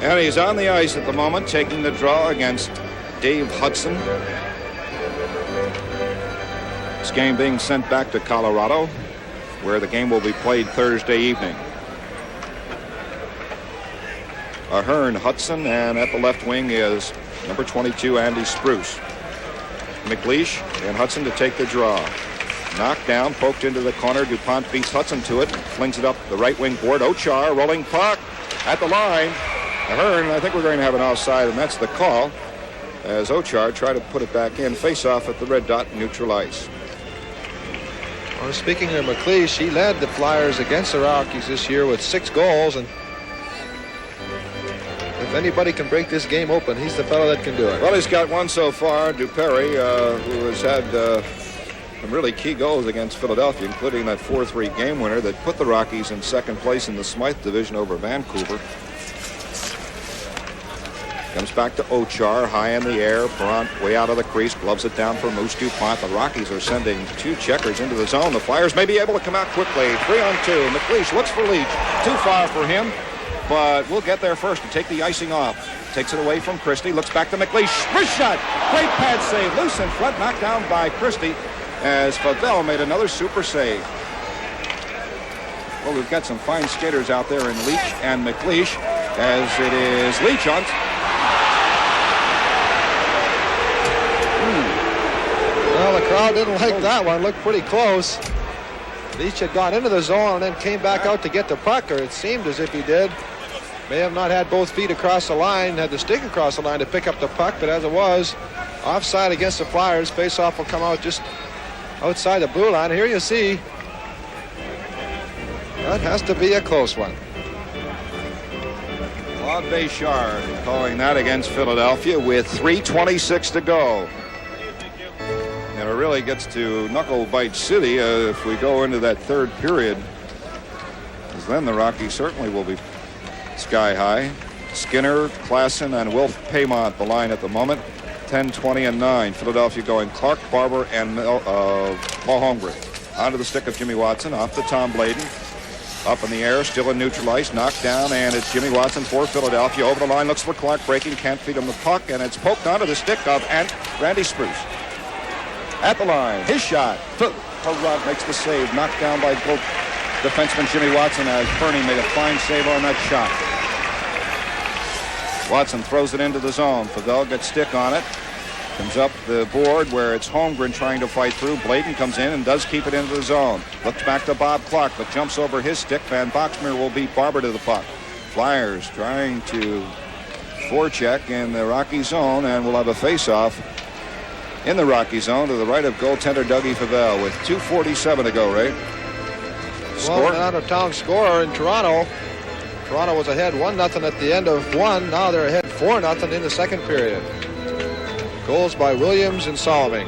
And he's on the ice at the moment, taking the draw against Dave Hudson. This game being sent back to Colorado, where the game will be played Thursday evening. Ahern, Hudson, and at the left wing is number 22, Andy Spruce. McLeish and Hudson to take the draw. Knocked down, poked into the corner. DuPont beats Hudson to it, flings it up the right wing board. Ochar, rolling puck at the line. Ahern, I think we're going to have an offside, and that's the call, as Ochar tried to put it back in. Face off at the red dot, neutral ice. Well, speaking of McLeish, he led the Flyers against the Rockies this year with 6 goals, and if anybody can break this game open, he's the fellow that can do it. Well, he's got one so far. Duperry, who has had some really key goals against Philadelphia, including that 4-3 game winner that put the Rockies in second place in the Smythe division over Vancouver. Comes back to Ochar, high in the air. Perrant way out of the crease, gloves it down for Moose DuPont. The Rockies are sending 2 checkers into the zone. The Flyers may be able to come out quickly. 3-on-2. McLeish looks for Leach. Too far for him, but we'll get there first and take the icing off. Takes it away from Christie. Looks back to McLeish. Wrist shot. Great pad save. Loose in front. Knocked down by Christie as Favell made another super save. Well, we've got some fine skaters out there in Leach and McLeish, as it is Leach on. Well, the crowd didn't like that one. Looked pretty close. Leach had gone into the zone and then came back out to get the puck, or it seemed as if he did. May have not had both feet across the line, had the stick across the line to pick up the puck, but as it was, offside against the Flyers. Face-off will come out just outside the blue line. Here you see, that has to be a close one. Claude Bouchard calling that against Philadelphia with 3:26 to go. And it really gets to knuckle bite city if we go into that third period, because then the Rockies certainly will be sky high. Skinner, Klassen, and Wilf Paymont the line at the moment. 10, 20, and 9. Philadelphia going Clark, Barber, and Paul Holmgren. Onto the stick of Jimmy Watson, off to Tom Bladen. Up in the air, still in neutral ice, knocked down, and it's Jimmy Watson for Philadelphia. Over the line, looks for Clark, breaking, can't feed him the puck, and it's poked onto the stick of Randy Spruce. At the line, his shot. Perrant makes the save, knocked down by both defenseman Jimmy Watson, as Fernie made a fine save on that shot. Watson throws it into the zone. Favell gets stick on it. Comes up the board where it's Holmgren trying to fight through. Bladen comes in and does keep it into the zone. Looks back to Bob Clark, but jumps over his stick. Van Boxmeer will beat Barber to the puck. Flyers trying to forecheck in the Rocky zone, and we'll have a face-off in the Rocky zone to the right of goaltender Dougie Favell with 2:47 to go, Ray. Score? Well, out-of-town score in Toronto. Toronto was ahead 1-0 at the end of 1. Now they're ahead 4-0 in the second period. Goals by Williams and Solving.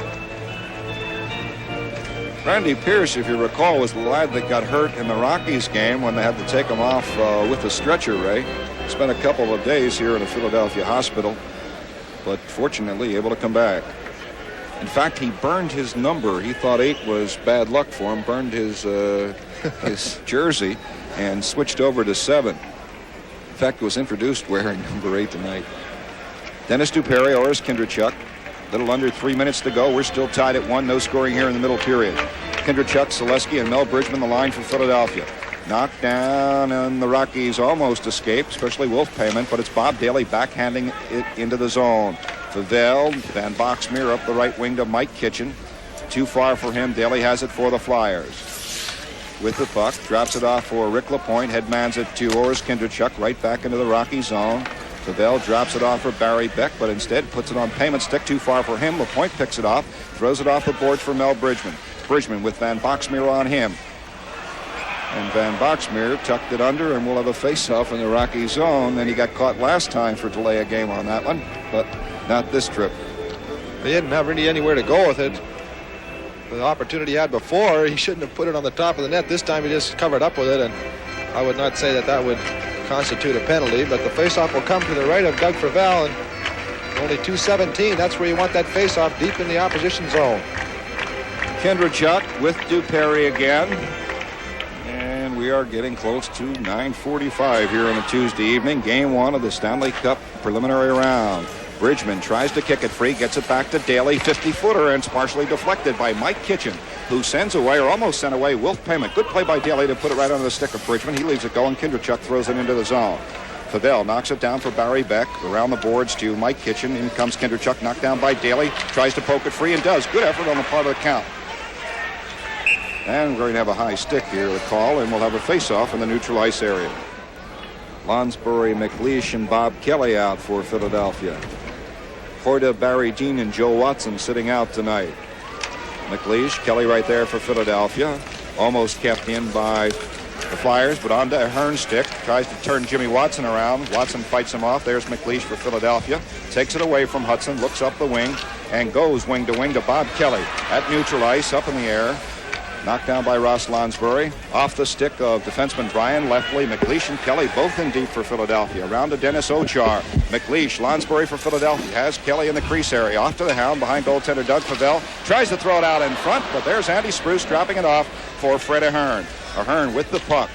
Randy Pierce, if you recall, was the lad that got hurt in the Rockies game when they had to take him off with a stretcher, Ray. Spent a couple of days here in a Philadelphia hospital, but fortunately able to come back. In fact, he burned his number. He thought 8 was bad luck for him, burned his his jersey, and switched over to 7. In fact, was introduced wearing number 8 tonight. Dennis Dupere, Oris Kindrachuk. Little under 3 minutes to go. We're still tied at 1. No scoring here in the middle period. Kindrachuk, Selesky, and Mel Bridgman the line for Philadelphia. Knocked down, and the Rockies almost escaped, especially Wolf Payment, but it's Bob Daly backhanding it into the zone. Favell, Van Boxmeer up the right wing to Mike Kitchen. Too far for him. Daly has it for the Flyers. With the puck, drops it off for Rick LaPointe, headmans it to Oris Kindrachuk, right back into the Rocky zone. Favell drops it off for Barry Beck, but instead puts it on Payment stick, too far for him. LaPointe picks it off, throws it off the boards for Mel Bridgman. Bridgman with Van Boxmeer on him. And Van Boxmeer tucked it under, and we'll have a face-off in the Rocky zone. And he got caught last time for delay a game on that one, but not this trip. He didn't have really anywhere to go with it. The opportunity he had before, he shouldn't have put it on the top of the net. This time he just covered up with it, and I would not say that that would constitute a penalty, but the face-off will come to the right of Doug Favell, and only 2:17. That's where you want that face-off, deep in the opposition zone. Kindrachuk with Dupere again. And we are getting close to 9:45 here on a Tuesday evening. Game 1 of the Stanley Cup preliminary round. Bridgman tries to kick it free, gets it back to Daly, 50-footer, and it's partially deflected by Mike Kitchen, who sends away, or almost sent away, Wolf Payment. Good play by Daly to put it right under the stick of Bridgman. He leaves it going. Kindrachuk throws it into the zone. Favell knocks it down for Barry Beck. Around the boards to Mike Kitchen. In comes Kindrachuk, knocked down by Daly. Tries to poke it free and does. Good effort on the part of the count. And we're going to have a high stick here, the call, and we'll have a face-off in the neutral ice area. Lonsbury, McLeish, and Bob Kelly out for Philadelphia. Horta, Barry Dean, and Joe Watson sitting out tonight. McLeish, Kelly right there for Philadelphia. Almost kept in by the Flyers, but onto a Hearn stick. Tries to turn Jimmy Watson around. Watson fights him off. There's McLeish for Philadelphia. Takes it away from Hudson, looks up the wing, and goes wing to wing to Bob Kelly. At neutral ice, up in the air. Knocked down by Ross Lonsbury. Off the stick of defenseman Brian Leftley. McLeish and Kelly both in deep for Philadelphia. Around to Dennis Ochar. McLeish, Lonsbury for Philadelphia. Has Kelly in the crease area. Off to the hound behind goaltender Doug Favell. Tries to throw it out in front, but there's Andy Spruce dropping it off for Fred Ahern. Ahern with the puck.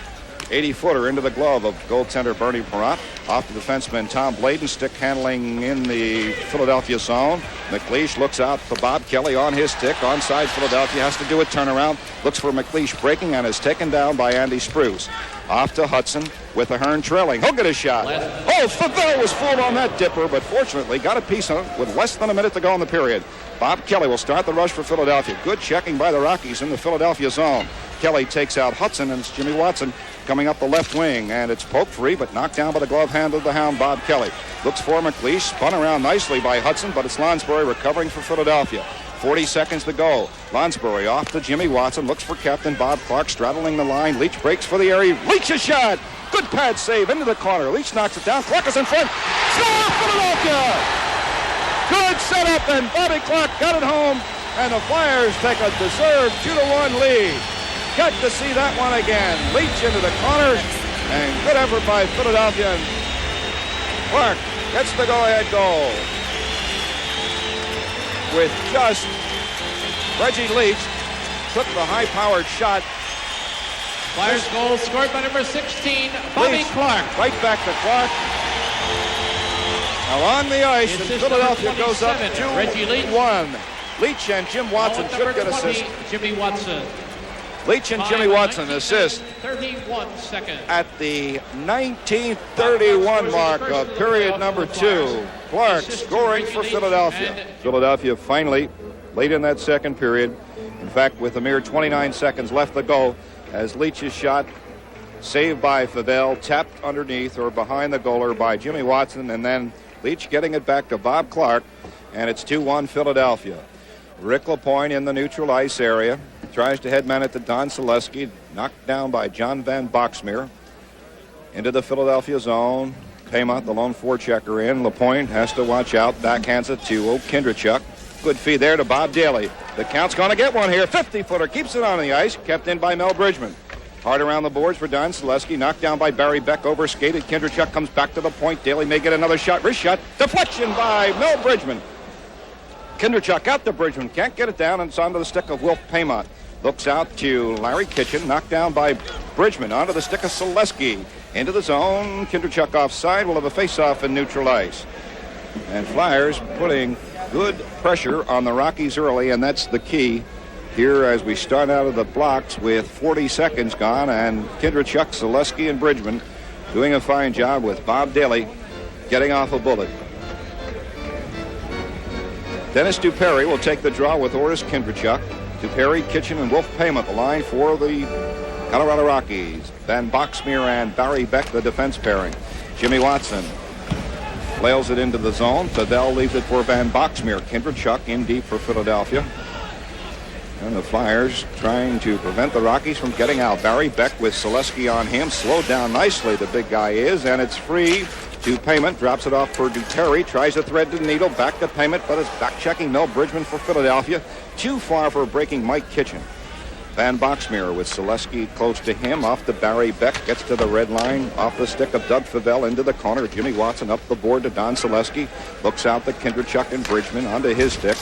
80-footer into the glove of goaltender Bernie Perrott. Off to defenseman Tom Bladen, stick handling in the Philadelphia zone. McLeish looks out for Bob Kelly on his stick. Onside Philadelphia has to do a turnaround. Looks for McLeish breaking and is taken down by Andy Spruce. Off to Hudson with Ahern trailing. He'll get a shot. Oh, Favell was fooled on that dipper, but fortunately got a piece on it with less than a minute to go in the period. Bob Kelly will start the rush for Philadelphia. Good checking by the Rockies in the Philadelphia zone. Kelly takes out Hudson, and it's Jimmy Watson coming up the left wing, and it's poked free, but knocked down by the glove hand of the hound, Bob Kelly. Looks for McLeish, spun around nicely by Hudson, but it's Lonsbury recovering for Philadelphia. 40 seconds to go. Lonsbury off to Jimmy Watson, looks for Captain Bob Clark, straddling the line. Leach breaks for the area. Leach a shot! Good pad save into the corner. Leach knocks it down. Clark is in front. Score, Philadelphia! Good setup, and Bobby Clark got it home, and the Flyers take a deserved 2-1 lead. Got to see that one again. Leach into the corner, and good effort by Philadelphia. And Clark gets the go-ahead goal. With just Reggie Leach took the high-powered shot. Flyers goal scored by number 16, Bobby Leach, Clark. right back to Clark. Now on the ice, and Philadelphia goes up 2-1. Leach and Jim Watson should get assists. Jimmy Watson. Leach and Jimmy Watson assist 31 seconds. at the 19:31 mark of period number 2. Clark scoring for Philadelphia. Philadelphia finally, late in that second period, in fact with a mere 29 seconds left to go, as Leach's shot saved by Favell, tapped underneath or behind the goaler by Jimmy Watson, and then Leach getting it back to Bob Clark, and it's 2-1 Philadelphia. Rick LaPointe in the neutral ice area. Tries to headman it to Don Selesky, knocked down by John Van Boxmeer. Into the Philadelphia zone. Paymont, the lone forechecker in. LaPointe has to watch out. Backhands it to Kindrachuk. Good feed there to Bob Daly. The count's going to get one here. 50-footer keeps it on the ice. Kept in by Mel Bridgman. Hard around the boards for Don Selesky. Knocked down by Barry Beck. Overskated. Kindrachuk comes back to the point. Daly may get another shot. Wrist shot. Deflection by Mel Bridgman. Kindrachuk out to Bridgman. Can't get it down, and it's onto the stick of Wilf Paymont. Looks out to Larry Kitchen. Knocked down by Bridgman. Onto the stick of Selesky. into the zone. Kinderchuk offside. We'll have a face-off in neutral ice. And Flyers putting good pressure on the Rockies early, and that's the key here as we start out of the blocks with 40 seconds gone, and Kinderchuk, Zaleski, and Bridgman doing a fine job with Bob Daly getting off a bullet. Dennis Duperry will take the draw with Oris Kinderchuk. Duperry, Kitchen, and Wolf Payment the line for the Colorado Rockies. Van Boxmeer and Barry Beck the defense pairing. Jimmy Watson flails it into the zone. Fidel leaves it for Van Boxmeer. Kinderchuk in deep for Philadelphia. And the Flyers trying to prevent the Rockies from getting out. Barry Beck with Zaleski on him. Slowed down nicely, the big guy is, and it's free to Payment. Drops it off for Duperry. Tries to thread the needle. Back to Payment, but it's back-checking Mel Bridgman for Philadelphia. Too far for breaking Mike Kitchen. Van Boxmeer with Zaleski close to him. Off to Barry Beck. Gets to the red line. Off the stick of Doug Favell into the corner. Jimmy Watson up the board to Don Zaleski. Looks out to Kinderchuk and Bridgman onto his stick.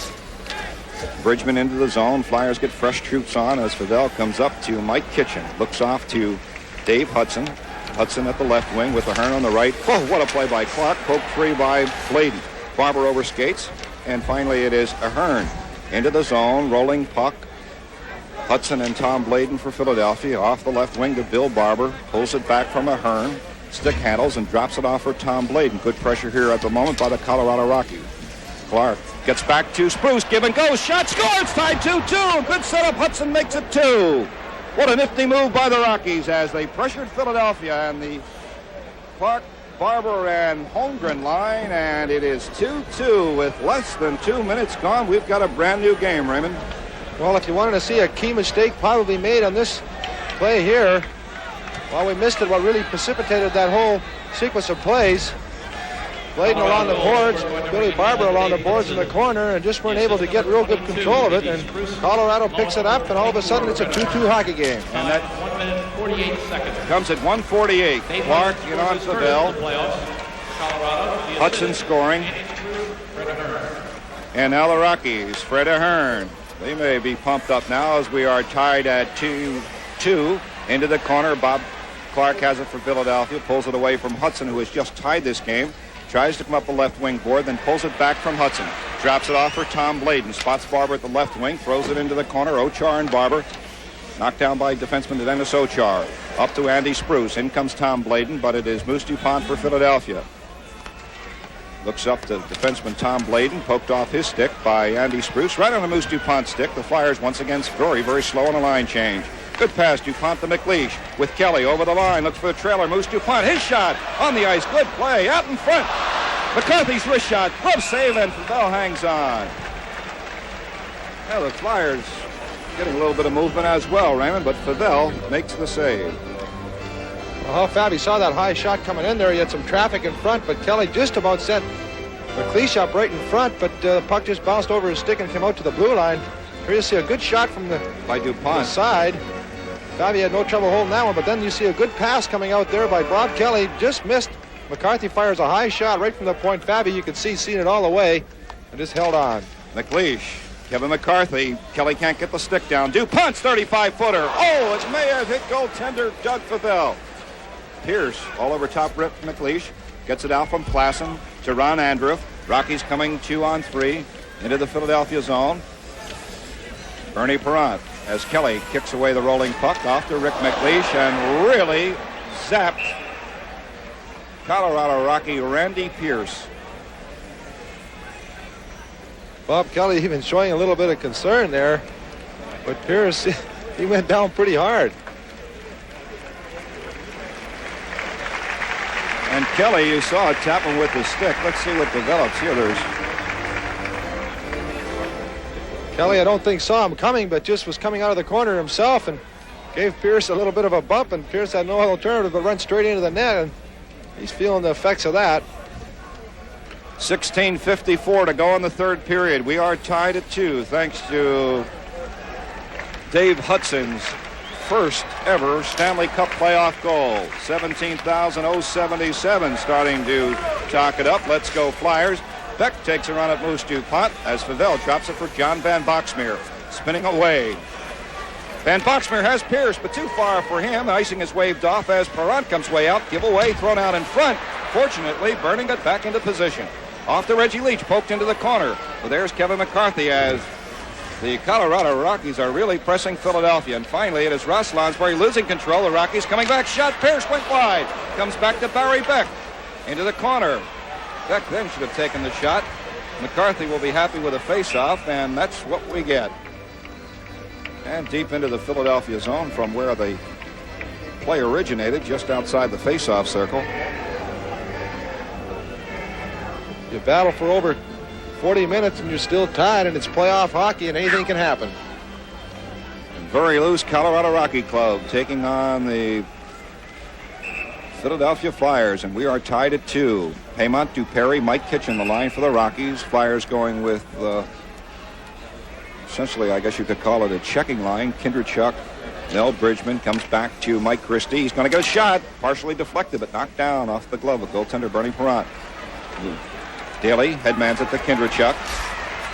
Bridgman into the zone. Flyers get fresh troops on as Favell comes up to Mike Kitchen. Looks off to Dave Hudson. Hudson at the left wing with Ahern on the right. Oh, what a play by Clark. Poked free by Bladen. Barber over skates. And finally it is Ahern into the zone. Rolling puck. Hudson and Tom Bladen for Philadelphia. Off the left wing to Bill Barber. Pulls it back from Ahern. Stick handles and drops it off for Tom Bladen. Good pressure here at the moment by the Colorado Rockies. Clark gets back to Spruce. Give and go. Shot. Score. It's tied 2-2. Good setup. Hudson makes it 2. What a nifty move by the Rockies as they pressured Philadelphia and the Clark, Barber, and Holmgren line. And it is 2-2 with less than 2 minutes gone. We've got a brand new game, Raymond. Well, if you wanted to see a key mistake probably made on this play here, well, we missed it. What really precipitated that whole sequence of plays. Bladen along the boards, Billy Barber along the boards in the corner, and just weren't able to get real good control of it. And Colorado picks it up, and all of a sudden it's a 2-2 hockey game. And that 1 minute 48 seconds. Comes at 1:48. Clark in on Favell. Hudson scoring. And now the Rockies, Fred Ahern. They may be pumped up now as we are tied at 2-2. Into the corner, Bob Clark has it for Philadelphia. Pulls it away from Hudson, who has just tied this game. Tries to come up the left wing board, then pulls it back from Hudson. Drops it off for Tom Bladen. Spots Barber at the left wing. Throws it into the corner. Ochar and Barber. Knocked down by defenseman Dennis Ochar. Up to Andy Spruce. In comes Tom Bladen, but it is Moose DuPont for Philadelphia. Looks up to defenseman Tom Bladen. Poked off his stick by Andy Spruce. Right on the Moose DuPont stick. The Flyers once again very, very slow on a line change. Good pass, DuPont to McLeish with Kelly over the line. Looks for the trailer. Moose DuPont. His shot on the ice. Good play. Out in front. McCarthy's wrist shot. Glove save, and Favell hangs on. Now the Flyers getting a little bit of movement as well, Raymond, but Favell makes the save. Well, Fabi saw that high shot coming in there. He had some traffic in front, but Kelly just about sent McLeish up right in front, but the puck just bounced over his stick and came out to the blue line. Here you see a good shot from by DuPont side. Fabi had no trouble holding that one, but then you see a good pass coming out there by Bob Kelly. Just missed. McCarthy fires a high shot right from the point. Fabi, you could see, seen it all the way, and just held on. McLeish, Kevin McCarthy. Kelly can't get the stick down. DuPont's 35-footer. Oh, it may have hit goaltender Doug Favell. Pierce all over top rip from McLeish. Gets it out from Klassen to Ron Andrew. Rockies coming 2-on-3 into the Philadelphia zone. Bernie Perrant as Kelly kicks away the rolling puck off to Rick McLeish and really zapped Colorado Rocky Randy Pierce. Bob Kelly even showing a little bit of concern there, but Pierce, he went down pretty hard. And Kelly, you saw it tap him with the stick. Let's see what develops here. Kelly, I don't think saw him coming, but just was coming out of the corner himself and gave Pierce a little bit of a bump, and Pierce had no alternative but run straight into the net, and he's feeling the effects of that. 16:54 to go in the third period. We are tied at 2 thanks to Dave Hudson's first ever Stanley Cup playoff goal. 17,077 starting to chalk it up. Let's go Flyers. Beck takes a run at Moose DuPont as Favell drops it for John Van Boxmeer. Spinning away. Van Boxmeer has Pierce, but too far for him. Icing is waved off as Perrant comes way out. Giveaway thrown out in front. Fortunately, Burning got back into position. Off to Reggie Leach, poked into the corner. But there's Kevin McCarthy as the Colorado Rockies are really pressing Philadelphia. And finally, it is Ross Lonsbury losing control. The Rockies coming back. Shot. Pierce went wide. Comes back to Barry Beck. Into the corner. Beck then should have taken the shot. McCarthy will be happy with a face-off, and that's what we get. And deep into the Philadelphia zone from where the play originated, just outside the face-off circle. You battle for over 40 minutes and you're still tied, and it's playoff hockey and anything can happen. And very loose Colorado Rocky Club taking on the Philadelphia Flyers, and we are tied at 2. Paymont, Duperry, Mike Kitchen, the line for the Rockies. Flyers going with essentially, I guess you could call it a checking line. Kindrachuk, Mel Bridgman comes back to Mike Christie. He's going to get a shot, partially deflected, but knocked down off the glove of goaltender Bernie Perrant. Daly headmans it to Kindrachuk.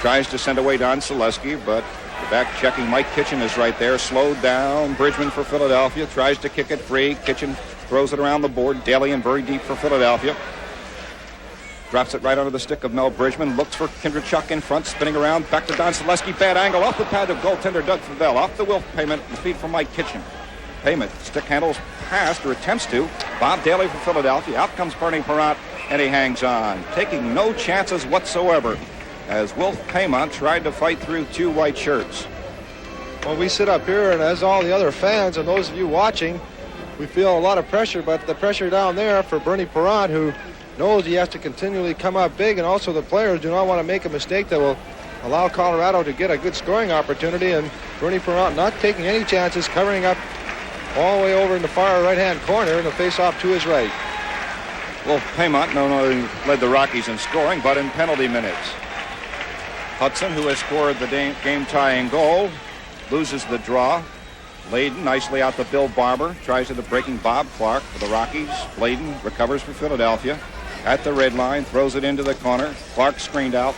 Tries to send away Don Selesky, but the back checking Mike Kitchen is right there. Slowed down. Bridgman for Philadelphia. Tries to kick it free. Kitchen throws it around the board. Daly in very deep for Philadelphia. Drops it right under the stick of Mel Bridgman. Looks for Kindrachuk in front. Spinning around. Back to Don Selesky. Bad angle. Off the pad of goaltender Doug Favell. Off the Wilf Payment. The feed from Mike Kitchen. Payment. Stick handles past, or attempts to. Bob Daly for Philadelphia. Out comes Bernie Perrant, and he hangs on. Taking no chances whatsoever as Wilf Paymont tried to fight through 2 white shirts. Well, we sit up here, and as all the other fans and those of you watching, we feel a lot of pressure, but the pressure down there for Bernie Perrant, who knows he has to continually come up big, and also the players do not want to make a mistake that will allow Colorado to get a good scoring opportunity, and Bernie Perrant not taking any chances, covering up all the way over in the far right-hand corner, and the face-off to his right. Wolf Paymont not only led the Rockies in scoring, but in penalty minutes. Hudson, who has scored the game-tying goal, loses the draw. Layden nicely out to Bill Barber. Tries to the breaking Bob Clark for the Rockies. Layden recovers for Philadelphia. At the red line, throws it into the corner. Clark screened out.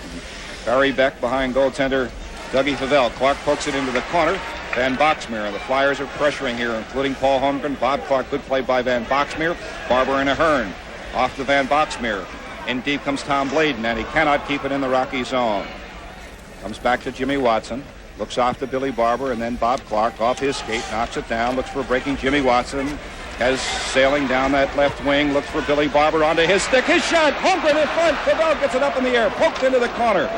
Barry Beck behind goaltender Dougie Favell. Clark pokes it into the corner. Van Boxmeer. The Flyers are pressuring here, including Paul Holmgren. Bob Clark, good play by Van Boxmeer. Barber and Ahern. Off to Van Boxmeer. In deep comes Tom Bladen, and he cannot keep it in the Rocky zone. Comes back to Jimmy Watson. Looks off to Billy Barber, and then Bob Clark off his skate, knocks it down, looks for breaking Jimmy Watson. Has sailing down that left wing, looks for Billy Barber onto his stick. His shot, Holmgren in front. Favell gets it up in the air, poked into the corner.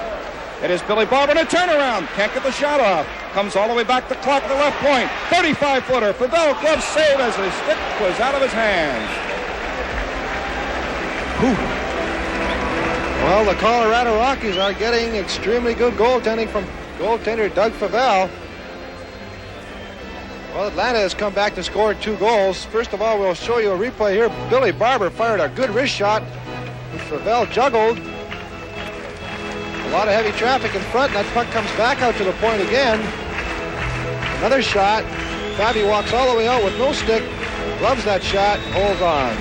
It is Billy Barber and a turnaround. Can't get the shot off. Comes all the way back to Clark at the left point. 35-footer. Favell glove save as his stick was out of his hands. Well, the Colorado Rockies are getting extremely good goaltending from goaltender Doug Favell. Well, Atlanta has come back to score 2 goals. First of all, we'll show you a replay here. Billy Barber fired a good wrist shot, which Favell juggled. A lot of heavy traffic in front, and that puck comes back out to the point again. Another shot. Fabi walks all the way out with no stick, gloves that shot, holds on.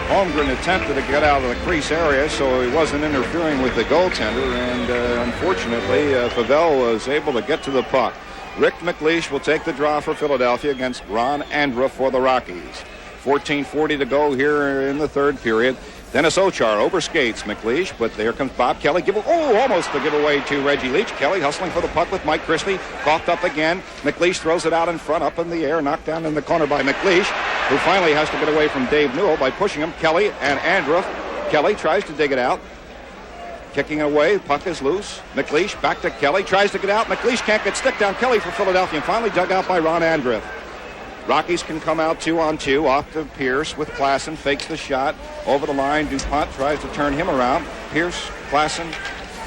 Holmgren attempted to get out of the crease area, so he wasn't interfering with the goaltender, and unfortunately, Favell was able to get to the puck. Rick McLeish will take the draw for Philadelphia against Ron Andra for the Rockies. 14:40 to go here in the third period. Dennis Ochar overskates McLeish, but there comes Bob Kelly. Almost the giveaway to Reggie Leach. Kelly hustling for the puck with Mike Christie. Coughed up again. McLeish throws it out in front, up in the air, knocked down in the corner by McLeish, who finally has to get away from Dave Newell by pushing him. Kelly and Andruff. Kelly tries to dig it out. Kicking it away. Puck is loose. McLeish back to Kelly. Tries to get out. McLeish can't get stick down. Kelly for Philadelphia, and finally dug out by Ron Andruff. Rockies can come out 2-on-2. Off to Pierce with Klassen. Fakes the shot. Over the line. DuPont tries to turn him around. Pierce, Klassen,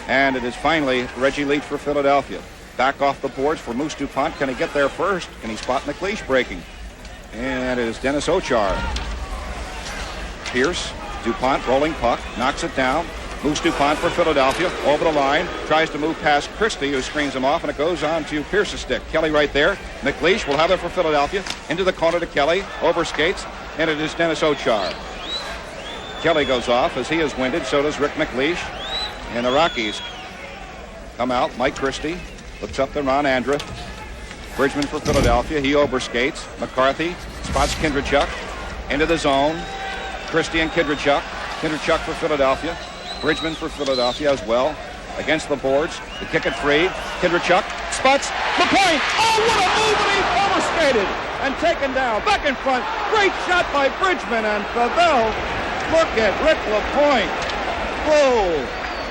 and it is finally Reggie Leach for Philadelphia. Back off the boards for Moose DuPont. Can he get there first? Can he spot McLeish breaking? And it is Dennis Ochar. Pierce, DuPont rolling puck. Knocks it down. Moose DuPont for Philadelphia. Over the line. Tries to move past Christie, who screens him off, and it goes on to Pierce's stick. Kelly right there. McLeish will have it for Philadelphia. Into the corner to Kelly. Over skates. And it is Dennis Ochar. Kelly goes off as he is winded. So does Rick McLeish. And the Rockies come out. Mike Christie Looks up to Ron Andra. Bridgman for Philadelphia. He overskates. McCarthy spots Kindrachuk into the zone. Christie and Kindrachuk. Kindrachuk for Philadelphia. Bridgman for Philadelphia as well. Against the boards. The kick it free. Kindrachuk spots LaPointe. Oh, what a move! And he's overskated and taken down. Back in front. Great shot by Bridgman and Pavel. Look at Rick LaPointe. Whoa.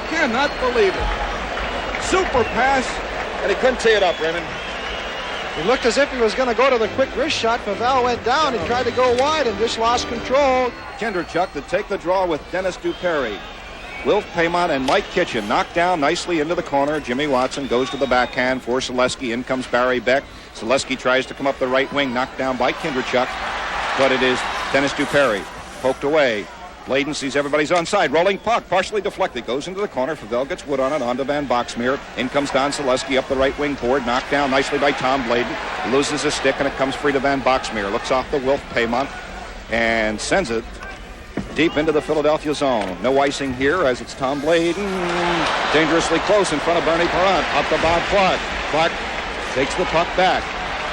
Cannot believe it. Super pass. And he couldn't tee it up, Raymond. He looked as if he was going to go to the quick wrist shot. Pavel went down. He tried to go wide and just lost control. Kindrachuk to take the draw with Dennis Duperry. Wilf Paymont and Mike Kitchen knocked down nicely into the corner. Jimmy Watson goes to the backhand for Selesky. In comes Barry Beck. Selesky tries to come up the right wing, knocked down by Kindrachuk. But it is Dennis Duperry. Poked away. Bladen sees everybody's onside. Rolling puck, partially deflected. Goes into the corner. Favell gets wood on it. Onto Van Boxmeer. In comes Don Selesky up the right wing board. Knocked down nicely by Tom Bladen. He loses his stick and it comes free to Van Boxmeer. Looks off the Wilf Paymont and sends it deep into the Philadelphia zone. No icing here as it's Tom Bladen. Dangerously close in front of Bernie Parent. Up to Bob Clark. Clark takes the puck back.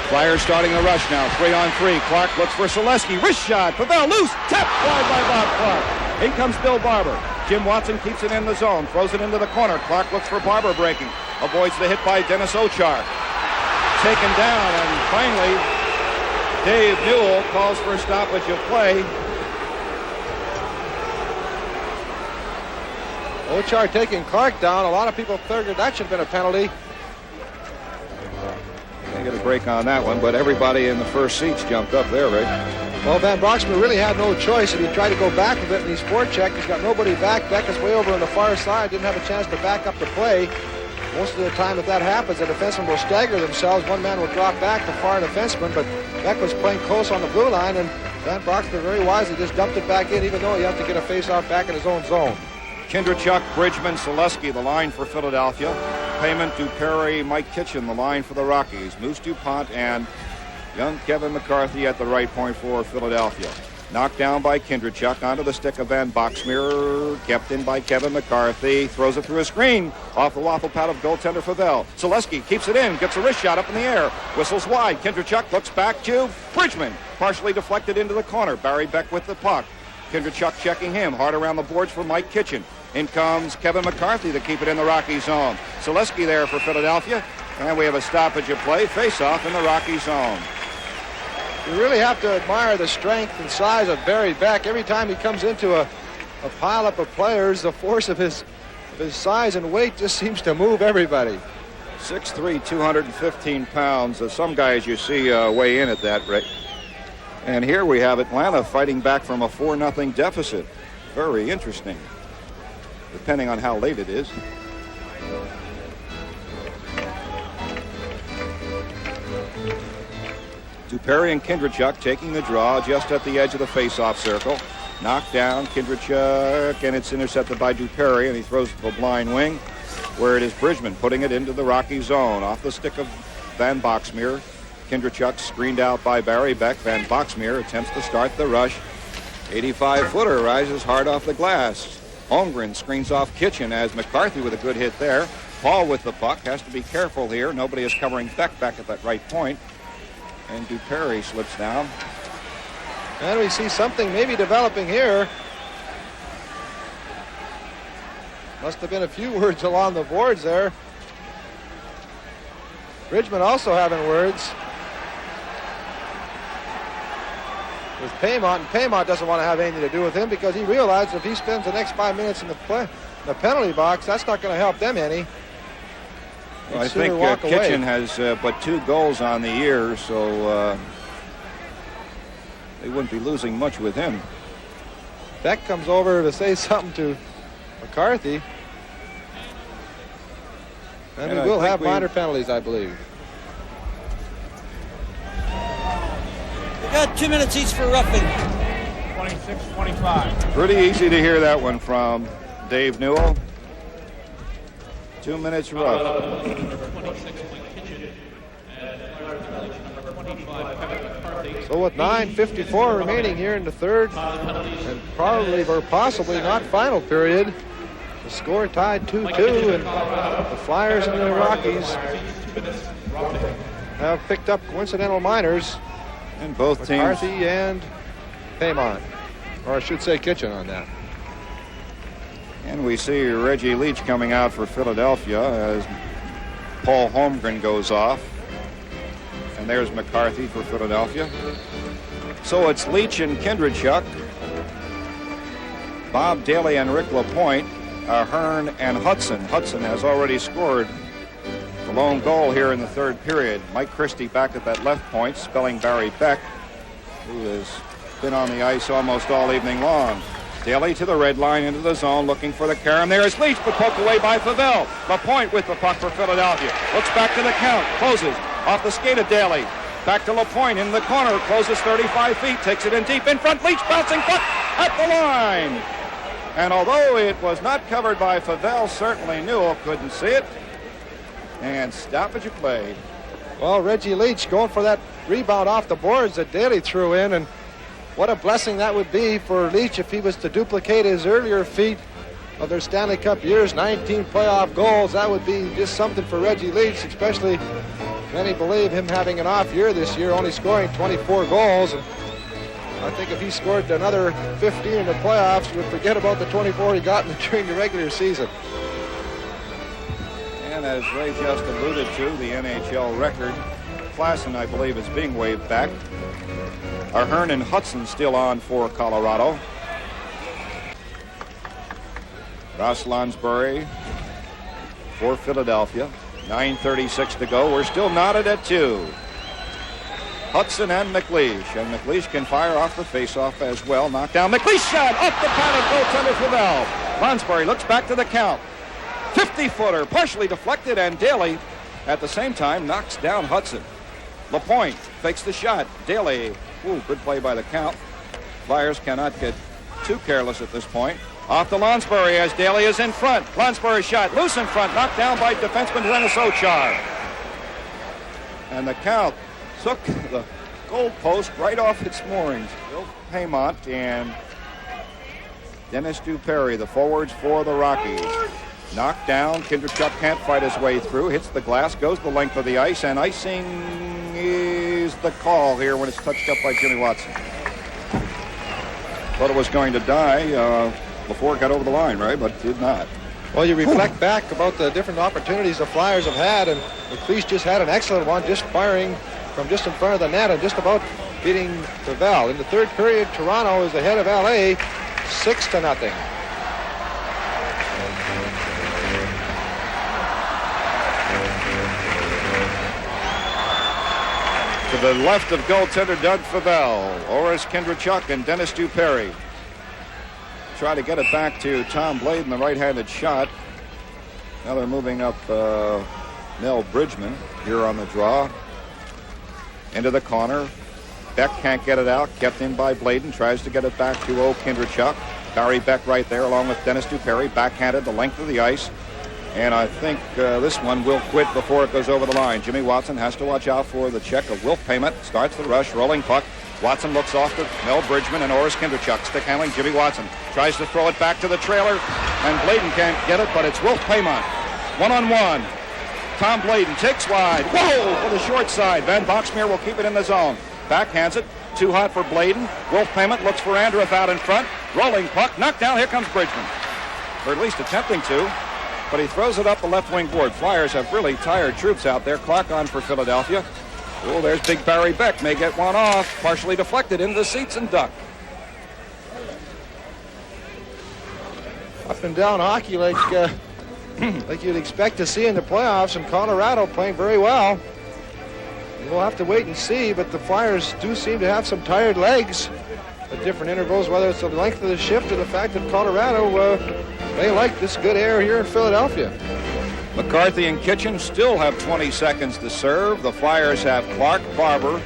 Flyers starting a rush now. 3-on-3. Clark looks for Selesky. Wrist shot. Pavel loose. Tapped wide by Bob Clark. In comes Bill Barber. Jim Watson keeps it in the zone. Throws it into the corner. Clark looks for Barber breaking. Avoids the hit by Dennis Ochar. Taken down. And finally, Dave Newell calls for a stoppage of play. Ochar taking Clark down. A lot of people figured that should have been a penalty. They get a break on that one, but everybody in the first seats jumped up there, Rick. Well, Van Boxmeer really had no choice. If he tried to go back a bit and he's forechecked, he's got nobody back. Beck is way over on the far side. Didn't have a chance to back up the play. Most of the time, if that happens, the defenseman will stagger themselves. One man will drop back to far defenseman, but Beck was playing close on the blue line, and Van Boxmeer very wisely just dumped it back in, even though he has to get a face-off back in his own zone. Kindrachuk, Bridgman, Selesky, the line for Philadelphia. Payment, Duperry, Mike Kitchen, the line for the Rockies. Moose DuPont and young Kevin McCarthy at the right point for Philadelphia. Knocked down by Kindrachuk onto the stick of Van Boxmeer. Kept in by Kevin McCarthy. Throws it through a screen. Off the waffle pad of goaltender Favell. Selesky keeps it in. Gets a wrist shot up in the air. Whistles wide. Kindrachuk looks back to Bridgman. Partially deflected into the corner. Barry Beck with the puck. Kindrachuk checking him. Hard around the boards for Mike Kitchen. In comes Kevin McCarthy to keep it in the Rocky zone. Selesky there for Philadelphia. And we have a stoppage of play. Face-off in the Rocky zone. You really have to admire the strength and size of Barry Beck. Every time he comes into a pileup of players, the force of his size and weight just seems to move everybody. 6'3", 215 pounds. Some guys you see weigh in at that rate. And here we have Atlanta fighting back from a 4-0 deficit. Very interesting, depending on how late it is. Duperry and Kindrachuk taking the draw just at the edge of the face-off circle. Knocked down Kindrachuk, and it's intercepted by Duperry, and he throws it to the blind wing, where it is Bridgman putting it into the Rocky zone. Off the stick of Van Boxmeer. Kindrachuk screened out by Barry Beck. Van Boxmeer attempts to start the rush. 85-footer rises hard off the glass. Holmgren screens off Kitchen as McCarthy with a good hit there. Paul with the puck has to be careful here. Nobody is covering Beck back at that right point. And Duperry slips down. And we see something maybe developing here. Must have been a few words along the boards there. Bridgman also having words with Paymont, and Paymont doesn't want to have anything to do with him because he realizes if he spends the next 5 minutes in the penalty box, that's not going to help them any. Well, I think Kitchen has but 2 goals on the year, so they wouldn't be losing much with him. Beck comes over to say something to McCarthy. And we will have minor penalties, I believe. We got 2 minutes each for roughing. 26-25. Pretty easy to hear that one from Dave Newell. 2 minutes rough. So with 9:54 remaining here in the third, and probably or possibly not final period, the score tied 2-2, and the Flyers and the Rockies have picked up coincidental minors. And both teams. McCarthy and Paymont. Or I should say Kitchen on that. And we see Reggie Leach coming out for Philadelphia as Paul Holmgren goes off. And there's McCarthy for Philadelphia. So it's Leach and Kindrachuk, Bob Daly and Rick LaPointe, Ahern and Hudson. Hudson has already scored the lone goal here in the third period. Mike Christie back at that left point, spelling Barry Beck, who has been on the ice almost all evening long. Daly to the red line into the zone, looking for the carom. There is Leach, but poked away by Favell. LaPointe with the puck for Philadelphia. Looks back to the count, closes off the skate of Daly. Back to LaPointe in the corner, closes 35 feet, takes it in deep in front. Leach bouncing puck at the line. And although it was not covered by Favell, certainly Newell couldn't see it. And stoppage of play. Well, Reggie Leach going for that rebound off the boards that Daly threw in, and what a blessing that would be for Leach if he was to duplicate his earlier feat of their Stanley Cup years, 19 playoff goals. That would be just something for Reggie Leach, especially many believe him having an off year this year, only scoring 24 goals. And I think if he scored another 15 in the playoffs, we'd forget about the 24 he got during the regular season. And as Ray just alluded to, the NHL record, Klassen, I believe, is being waved back. Ahern and Hudson still on for Colorado. Ross Lonsbury for Philadelphia. 9:36 to go. We're still knotted at 2. Hudson and McLeish. And McLeish can fire off the faceoff as well. Knocked down. McLeish shot off the pad of goaltender Favell. Lonsbury looks back to the count. 50-footer, partially deflected, and Daly at the same time knocks down Hudson. LaPointe fakes the shot. Daly, good play by the count. Flyers cannot get too careless at this point. Off to Lonsbury as Daly is in front. Lonsbury shot loose in front, knocked down by defenseman Dennis Ochar. And the count took the goal post right off its moorings. Bill Paymont and Dennis Duperry, the forwards for the Rockies. Knocked down. Kindrachuk can't fight his way through. Hits the glass, goes the length of the ice, and icing is the call here when it's touched up by Jimmy Watson. Thought it was going to die before it got over the line, right? But did not. Well, you reflect back about the different opportunities the Flyers have had, and McLeish just had an excellent one, just firing from just in front of the net and just about beating Favell. In the third period, Toronto is ahead of LA 6-0. To the left of goaltender Doug Favell, Oris Kindrachuk and Dennis Duperry. Try to get it back to Tom Bladen, the right-handed shot. Now they're moving up Mel Bridgman here on the draw. Into the corner. Beck can't get it out. Kept in by Bladen. Tries to get it back to Kindrachuk. Barry Beck right there along with Dennis Duperry. Backhanded the length of the ice. And I think this one will quit before it goes over the line. Jimmy Watson has to watch out for the check of Wilf Payment. Starts the rush, rolling puck. Watson looks off to Mel Bridgman and Oris Kindrachuk. Stick handling Jimmy Watson. Tries to throw it back to the trailer. And Bladen can't get it, but it's Wilf Payment. One-on-one. Tom Bladen takes wide. Whoa! For the short side. Van Boxmeer will keep it in the zone. Backhands it. Too hot for Bladen. Wilf Payment looks for Andruff out in front. Rolling puck. Knocked down. Here comes Bridgman. Or at least attempting to. But he throws it up the left wing board. Flyers have really tired troops out there. Clock on for Philadelphia. Oh, there's big Barry Beck. May get one off. Partially deflected into the seats and ducked. Up and down hockey like you'd expect to see in the playoffs, and Colorado playing very well. We'll have to wait and see, but the Flyers do seem to have some tired legs at different intervals, whether it's the length of the shift or the fact that Colorado they like this good air here in Philadelphia. McCarthy and Kitchen still have 20 seconds to serve. The Flyers have Clark, Barber,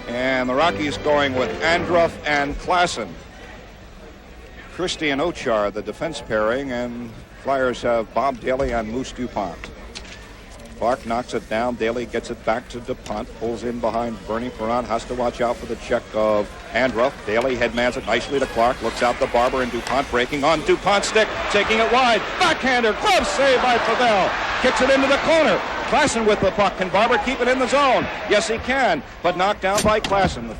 and the Rockies going with Andruff and Klassen. Christie and Ochar, the defense pairing, and Flyers have Bob Daly and Moose DuPont. Clark knocks it down. Daly gets it back to DuPont. Pulls in behind Bernie Perron. Has to watch out for the check of Andruff. Daly headmans it nicely to Clark. Looks out to Barber and DuPont breaking on DuPont's stick. Taking it wide. Backhander. Glove save by Favell. kicks it into the corner. Klassen with the puck. Can Barber keep it in the zone? Yes, he can, but knocked down by Klassen.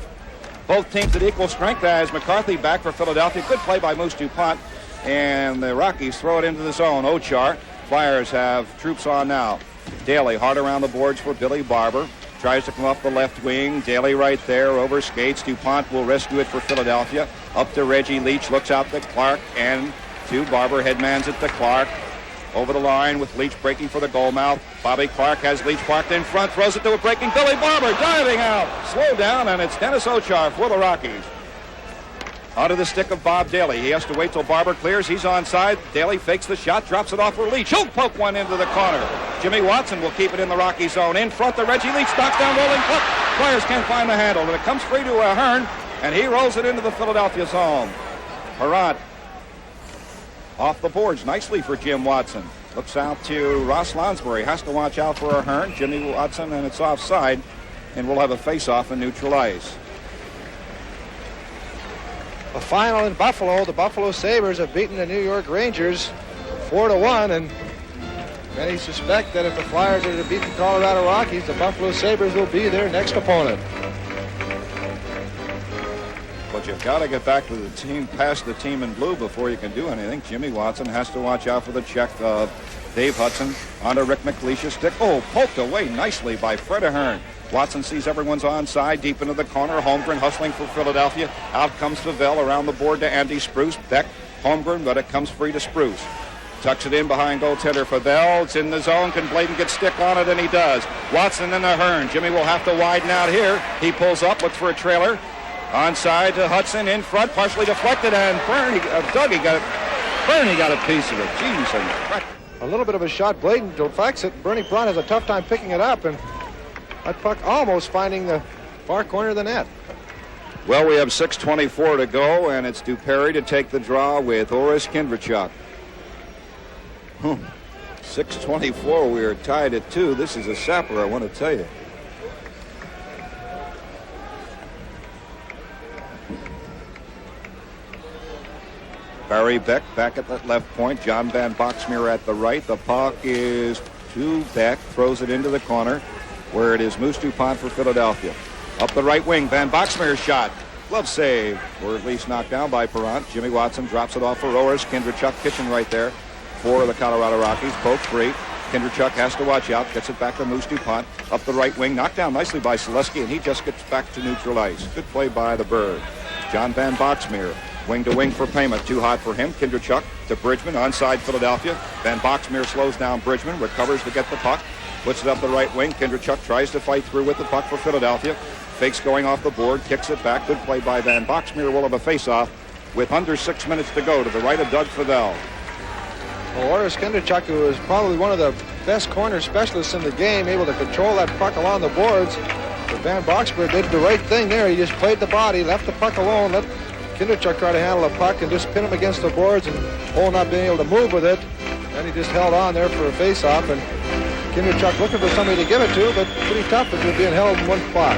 Both teams at equal strength as McCarthy back for Philadelphia. Good play by Moose DuPont, and the Rockies throw it into the zone. Ochar. Flyers have troops on now. Daly hard around the boards for Billy Barber. Tries to come up the left wing. Daly right there over skates. DuPont will rescue it for Philadelphia. Up to Reggie Leach. Looks out to Clark and to Barber. Headmans it to Clark. Over the line with Leach breaking for the goal mouth. Bobby Clark has Leach parked in front. Throws it to a breaking Billy Barber. Diving out. Slow down, and it's Dennis Ochar for the Rockies. Onto the stick of Bob Daly. He has to wait till Barber clears. He's onside. Daly fakes the shot, drops it off for Leach. He'll poke one into the corner. Jimmy Watson will keep it in the Rocky zone. In front, the Reggie Leach knocks down rolling puck. Flyers can't find the handle, and it comes free to Ahern, and he rolls it into the Philadelphia zone. Perrant off the boards nicely for Jim Watson. Looks out to Ross Lonsbury. Has to watch out for Ahern. Jimmy Watson, and it's offside, and we'll have a face-off in neutral ice. The final in Buffalo, the Buffalo Sabres have beaten the New York Rangers 4-1, and many suspect that if the Flyers are to beat the Colorado Rockies, the Buffalo Sabres will be their next opponent. But you've got to get back to the team, past the team in blue before you can do anything. Jimmy Watson has to watch out for the check of Dave Hudson onto Rick McLeish's stick. Oh, poked away nicely by Fred Ahern. Watson sees everyone's onside, deep into the corner. Holmgren hustling for Philadelphia. Out comes Favell around the board to Andy Spruce. Beck, Holmgren, but it comes free to Spruce. Tucks it in behind goaltender Favell. It's in the zone. Can Bladen get stick on it? And he does. Watson and Ahern. Jimmy will have to widen out here. He pulls up, looks for a trailer. Onside to Hudson, in front, partially deflected, and Bernie got a piece of it. Jeez, and a little bit of a shot. Bladen deflects it. Bernie Braun has a tough time picking it up, and that puck almost finding the far corner of the net. Well, we have 6:24 to go, and it's Duperry to take the draw with Oris Kindrachuk. 6:24, we are tied at 2. This is a sapper, I want to tell you. Barry Beck back at that left point. John Van Boxmeer at the right. The puck is to Beck. Throws it into the corner where it is Moose DuPont for Philadelphia. Up the right wing. Van Boxmeer's shot. Glove save, or at least knocked down by Perrant. Jimmy Watson drops it off for Oris. Kindrachuk pitching right there for the Colorado Rockies. Both free. Kindrachuk has to watch out. Gets it back to Moose DuPont. Up the right wing. Knocked down nicely by Selesky, and he just gets back to neutral ice. Good play by the Bird. John Van Boxmeer. Wing to wing for payment. Too hot for him. Kindrachuk to Bridgman. Onside Philadelphia. Van Boxmeer slows down Bridgman. Recovers to get the puck. Puts it up the right wing. Kindrachuk tries to fight through with the puck for Philadelphia. Fakes going off the board. Kicks it back. Good play by Van Boxmeer. Will have a face-off with under 6 minutes to go to the right of Doug Favell. Well, Oris Kindrachuk, who is probably one of the best corner specialists in the game, able to control that puck along the boards. But Van Boxmeer did the right thing there. He just played the body, left the puck alone, let Kindrachuk try to handle the puck and just pin him against the boards, and Hole not being able to move with it. Then he just held on there for a face-off, and Kindrachuk looking for somebody to give it to, but pretty tough if you're being held in one spot.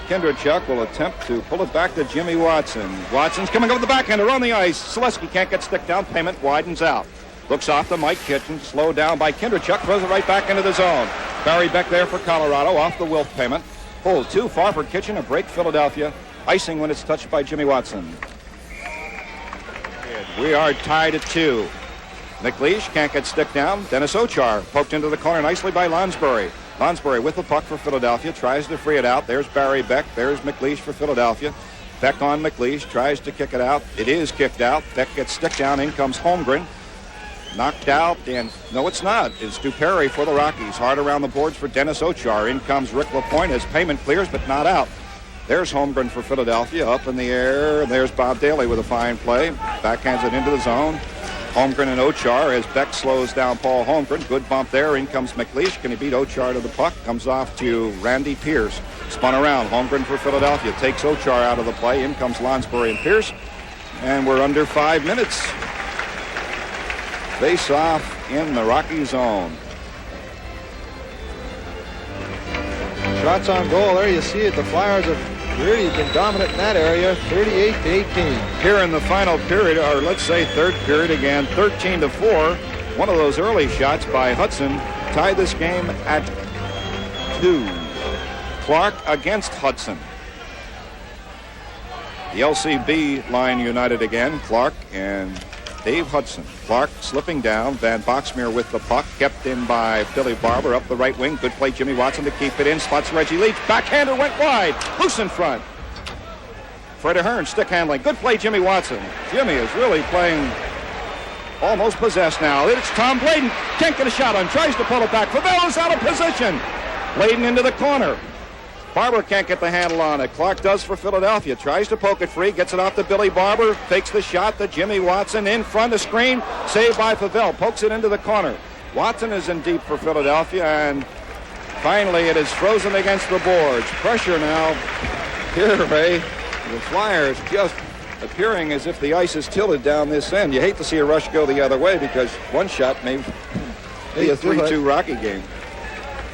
Kindrachuk will attempt to pull it back to Jimmy Watson. Watson's coming over the backhander on the ice. Selesky can't get stick down. Payment widens out. Looks off to Mike Kitchen. Slowed down by Kindrachuk. Throws it right back into the zone. Barry Beck there for Colorado. Off the Wilf Payment. Pulled too far for Kitchen. A break Philadelphia. Icing when it's touched by Jimmy Watson. We are tied at 2. McLeish can't get stick down. Dennis Ochar poked into the corner nicely by Lonsbury. Lonsbury with the puck for Philadelphia. Tries to free it out. There's Barry Beck. There's McLeish for Philadelphia. Beck on McLeish. Tries to kick it out. It is kicked out. Beck gets stick down. In comes Holmgren. Knocked out, and no, it's not. It's Duperry for the Rockies. Hard around the boards for Dennis Ochar. In comes Rick LaPointe as Payment clears, but not out. There's Holmgren for Philadelphia. Up in the air. There's Bob Daly with a fine play. Backhands it into the zone. Holmgren and Ochar as Beck slows down Paul Holmgren. Good bump there. In comes McLeish. Can he beat Ochar to the puck? Comes off to Randy Pierce. Spun around. Holmgren for Philadelphia. Takes Ochar out of the play. In comes Lonsbury and Pierce. And we're under 5 minutes. Face off in the Rocky zone. Shots on goal. There you see it. The Flyers have really been dominant in that area, 38-18. Here in the final period, or let's say third period again, 13-4. One of those early shots by Hudson tied this game at 2. Clark against Hudson. The LCB line united again. Clark and Dave Hudson. Clark slipping down. Van Boxmeer with the puck. Kept in by Billy Barber up the right wing. Good play, Jimmy Watson to keep it in. Spots Reggie Leach. Backhander went wide. Loose in front. Fred Ahern stick handling. Good play, Jimmy Watson. Jimmy is really playing almost possessed now. It's Tom Bladen. Can't get a shot on. Tries to pull it back. Favell is out of position. Bladen into the corner. Barber can't get the handle on it. Clark does for Philadelphia. Tries to poke it free. Gets it off to Billy Barber. Fakes the shot to Jimmy Watson. In front of screen. Saved by Favell. Pokes it into the corner. Watson is in deep for Philadelphia. And finally it is frozen against the boards. Pressure now. Here, Ray. The Flyers just appearing as if the ice is tilted down this end. You hate to see a rush go the other way because one shot may be a 3-2 Rocky game.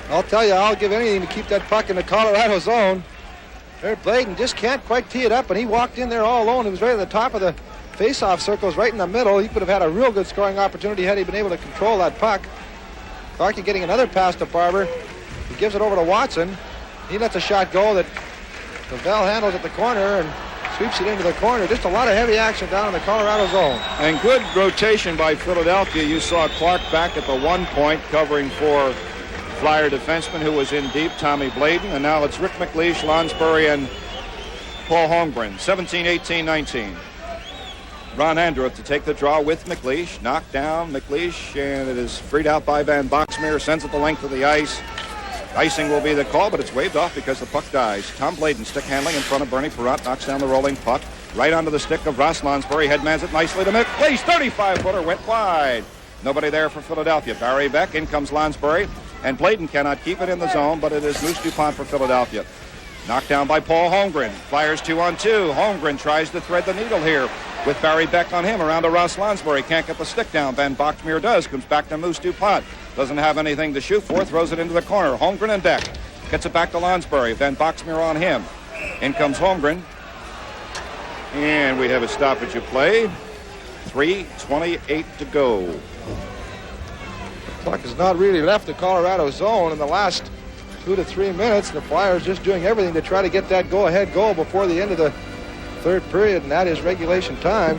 I'll tell you, I'll give anything to keep that puck in the Colorado zone. There, Bladen just can't quite tee it up, and he walked in there all alone. He was right at the top of the face-off circles, right in the middle. He could have had a real good scoring opportunity had he been able to control that puck. Clark getting another pass to Barber. He gives it over to Watson. He lets a shot go that Favell handles at the corner and sweeps it into the corner. Just a lot of heavy action down in the Colorado zone. And good rotation by Philadelphia. You saw Clark back at the 1 point covering for Flyer defenseman who was in deep, Tommy Bladen, and now it's Rick McLeish, Lonsbury, and Paul Holmgren. 17-18-19. Ron Andrup to take the draw with McLeish. Knocked down McLeish, and it is freed out by Van Boxmeer. Sends it the length of the ice. Icing will be the call, but it's waved off because the puck dies. Tom Bladen stick handling in front of Bernie Perrott. Knocks down the rolling puck. Right onto the stick of Ross Lonsbury. Headmans it nicely to McLeish. 35-footer went wide. Nobody there for Philadelphia. Barry Beck. In comes Lonsbury. And Bladen cannot keep it in the zone, but it is Moose DuPont for Philadelphia. Knocked down by Paul Holmgren. Flyers 2-on-2. Holmgren tries to thread the needle here with Barry Beck on him around to Ross Lonsbury. Can't get the stick down. Van Boxmeer does. Comes back to Moose DuPont. Doesn't have anything to shoot for. Throws it into the corner. Holmgren and Beck. Gets it back to Lonsbury. Van Boxmeer on him. In comes Holmgren. And we have a stoppage of play. 3:28 to go. Puck has not really left the Colorado zone in the last 2 to 3 minutes. The Flyers just doing everything to try to get that go-ahead goal before the end of the third period, and that is regulation time.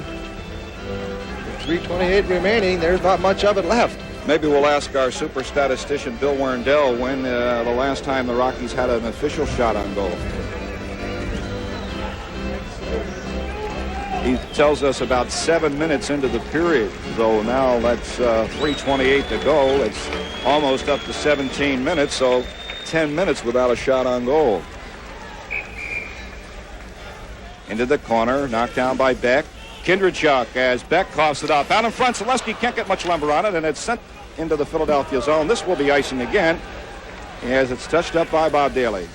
With 3:28 remaining, there's not much of it left. Maybe we'll ask our super statistician Bill Werndell when the last time the Rockies had an official shot on goal. He tells us about 7 minutes into the period, so now that's 3:28 to go. It's almost up to 17 minutes, so 10 minutes without a shot on goal. Into the corner, knocked down by Beck. Kindredchuk as Beck coughs it up. Out in front, Selesky can't get much lumber on it, and it's sent into the Philadelphia zone. This will be icing again as it's touched up by Bob Daly.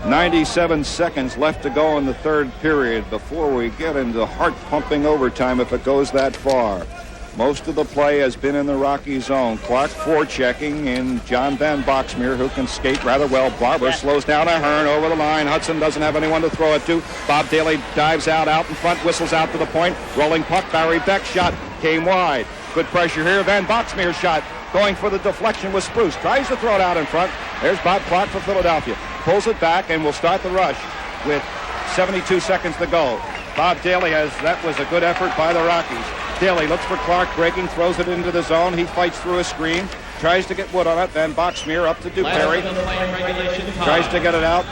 97 seconds left to go in the third period before we get into heart-pumping overtime if it goes that far. Most of the play has been in the Rocky zone. Clark forechecking in John Van Boxmeer, who can skate rather well. Barber slows down Ahern over the line. Hudson doesn't have anyone to throw it to. Bob Daly dives out in front, whistles out to the point. Rolling puck, Barry Beck shot, came wide. Good pressure here. Van Boxmeer shot, going for the deflection with Spruce. Tries to throw it out in front. There's Bob Clark for Philadelphia. Pulls it back and will start the rush with 72 seconds to go. Bob Daly that was a good effort by the Rockies. Daly looks for Clark breaking, throws it into the zone. He fights through a screen, tries to get wood on it. Van Boxmeer up to Duperry. Tries to get it out.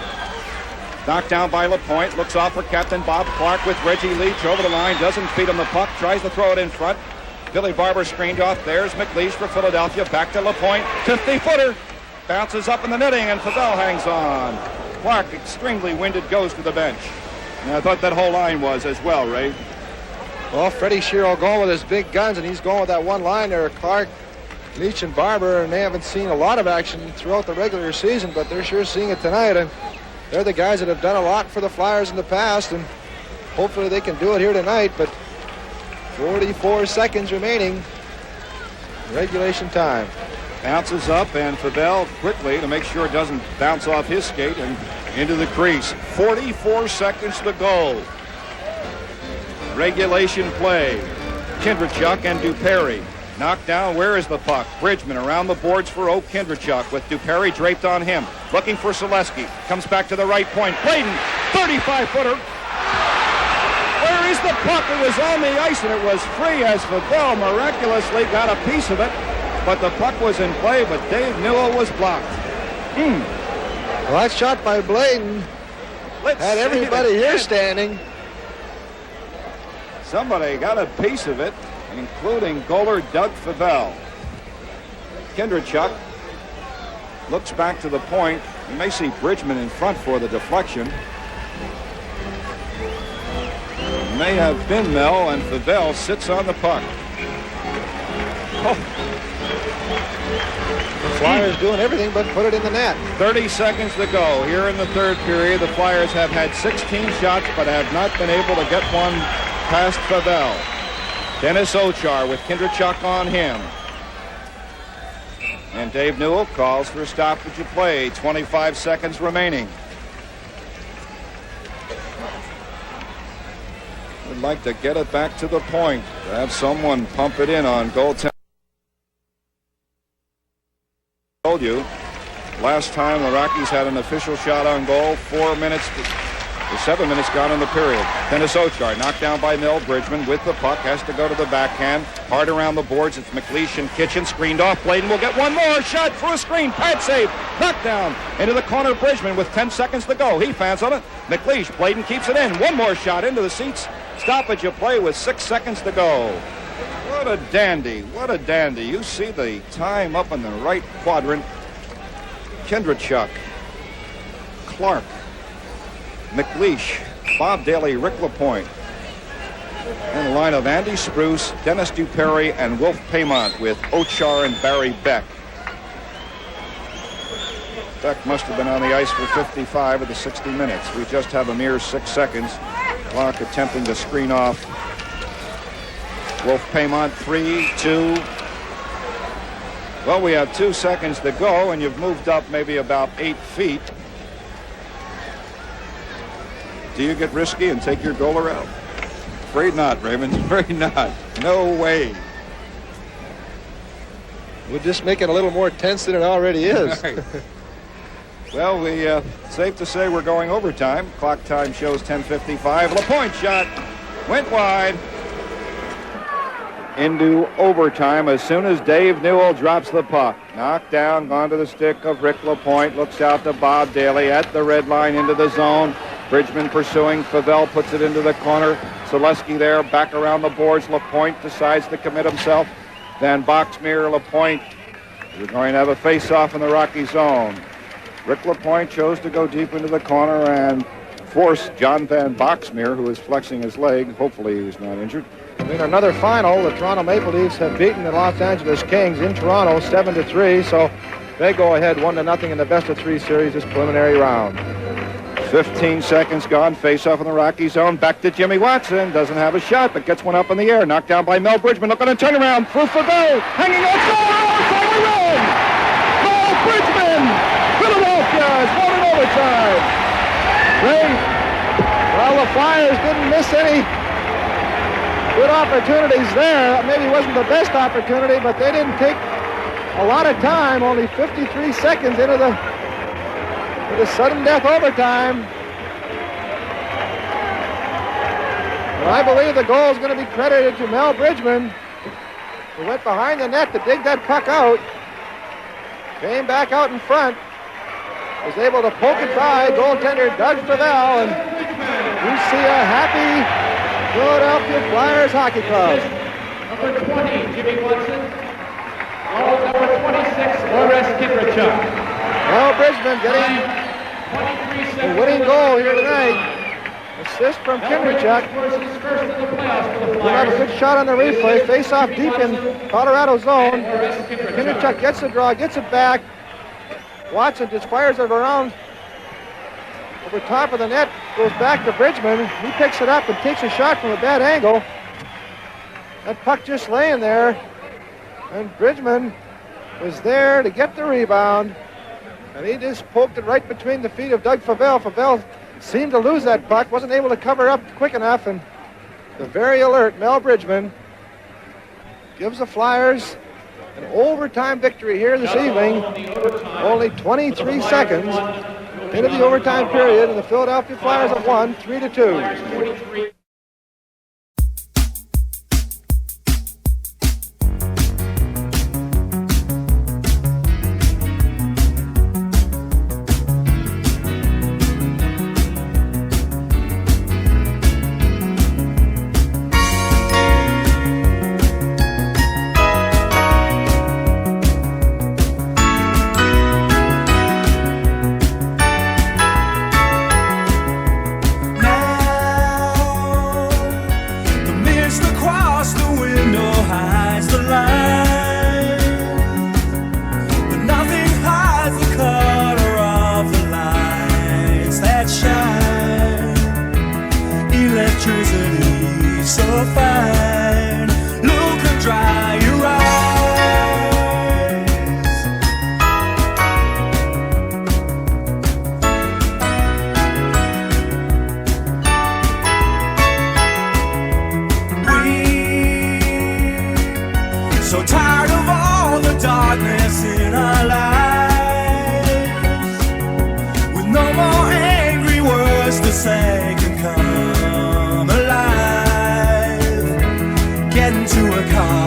Knocked down by LaPointe. Looks off for Captain Bob Clark with Reggie Leach over the line. Doesn't feed him the puck. Tries to throw it in front. Billy Barber screened off. There's McLeish for Philadelphia. Back to LaPointe. 50-footer. Bounces up in the netting, and Favell hangs on. Clark, extremely winded, goes to the bench. And I thought that whole line was as well, Ray. Well, Freddie Shero going with his big guns, and he's going with that one line there. Clark, Leach, and Barber, and they haven't seen a lot of action throughout the regular season, but they're sure seeing it tonight. And they're the guys that have done a lot for the Flyers in the past, and hopefully they can do it here tonight. But 44 seconds remaining. Regulation time. Bounces up, and Favell quickly to make sure it doesn't bounce off his skate and into the crease. 44 seconds to go. Regulation play. Kindrachuk and Duperry. Knocked down. Where is the puck? Bridgman around the boards for Oak Kindrachuk with Duperry draped on him. Looking for Selesky. Comes back to the right point. Bladen, 35-footer. Where is the puck? It was on the ice and it was free as Favell miraculously got a piece of it. But the puck was in play, but Dave Newell was blocked. Well, that shot by Bladen had everybody here standing. Somebody got a piece of it, including goaler Doug Favell. Kindrachuk looks back to the point. You may see Bridgman in front for the deflection. It may have been Mel, and Favell sits on the puck. The Flyers doing everything but put it in the net. 30 seconds to go here in the third period. The Flyers have had 16 shots but have not been able to get one past Favell. Dennis Ochar with Kindrachuk on him. And Dave Newell calls for stoppage of play. 25 seconds remaining. Would like to get it back to the point. To have someone pump it in on goaltender. Told you, last time the Rockies had an official shot on goal, 4 minutes to 7 minutes gone in the period. Dennis Ochar knocked down by Mel. Bridgman with the puck, has to go to the backhand. Hard around the boards. It's McLeish and Kitchen, screened off. Bladen will get one more shot through a screen. Pad save, knocked down into the corner. Bridgman with 10 seconds to go. He fans on it. McLeish, Bladen keeps it in. One more shot into the seats. Stoppage of play with 6 seconds to go. What a dandy, what a dandy. You see the time up in the right quadrant. Kindrachuk, Clark, McLeish, Bob Daly, Rick LaPointe. In the line of Andy Spruce, Dennis Duperry, and Wolf Paymont with Ochar and Barry Beck. Beck must have been on the ice for 55 of the 60 minutes. We just have a mere 6 seconds. Clark attempting to screen off Wolf Paymont. 3, 2. Well, we have 2 seconds to go, and you've moved up maybe about 8 feet. Do you get risky and take your goaler out? Afraid not, Raymond. Afraid not. No way. We'll just make it a little more tense than it already is. Right. Well, safe to say we're going overtime. Clock time shows 10:55. LaPointe shot went wide. Into overtime as soon as Dave Newell drops the puck. Knocked down, gone to the stick of Rick LaPointe. Looks out to Bob Daly at the red line into the zone. Bridgman pursuing. Favell puts it into the corner. Selesky there, back around the boards. LaPointe decides to commit himself. Van Boxmeer, LaPointe. We're going to have a face-off in the Rocky zone. Rick LaPointe chose to go deep into the corner and force John Van Boxmeer, who is flexing his leg. Hopefully he's not injured. In another final, the Toronto Maple Leafs have beaten the Los Angeles Kings in Toronto 7-3, so they go ahead 1-0 in the best-of-3 series this preliminary round. 15 seconds gone. Face-off in the Rocky zone. Back to Jimmy Watson. Doesn't have a shot, but gets one up in the air. Knocked down by Mel Bridgman. Looking to turn around. Through for goal. Hanging on. Goal! Run! Mel Bridgman! Philadelphia has won in overtime. Great. Well, the Flyers didn't miss any good opportunities there. Maybe it wasn't the best opportunity, but they didn't take a lot of time. Only 53 seconds into the sudden death overtime. And I believe the goal is going to be credited to Mel Bridgman, who went behind the net to dig that puck out. Came back out in front. Was able to poke it by goaltender Doug Favell, and you see a happy Philadelphia Flyers hockey club. Number 20, Jimmy Watson. Number 26, Boris Kindrachuk. Mel Bridgman getting the winning goal here tonight. Assist from Kindrachuk. We'll have a good shot on the replay. Face off deep in Colorado zone. Kindrachuk gets the draw, gets it back. Watson just fires it around over top of the net, goes back to Bridgman. He picks it up and takes a shot from a bad angle. That puck just laying there, and Bridgman was there to get the rebound. And he just poked it right between the feet of Doug Favell. Favell seemed to lose that puck, wasn't able to cover up quick enough, and the very alert Mel Bridgman gives the Flyers an overtime victory here this evening. Only 23 seconds into the overtime period, and the Philadelphia Flyers have won 3-2. Electricity so fine, look and dry your eyes. We're so tired of all the darkness in our lives, with no more angry words to say can come alive. Get into a car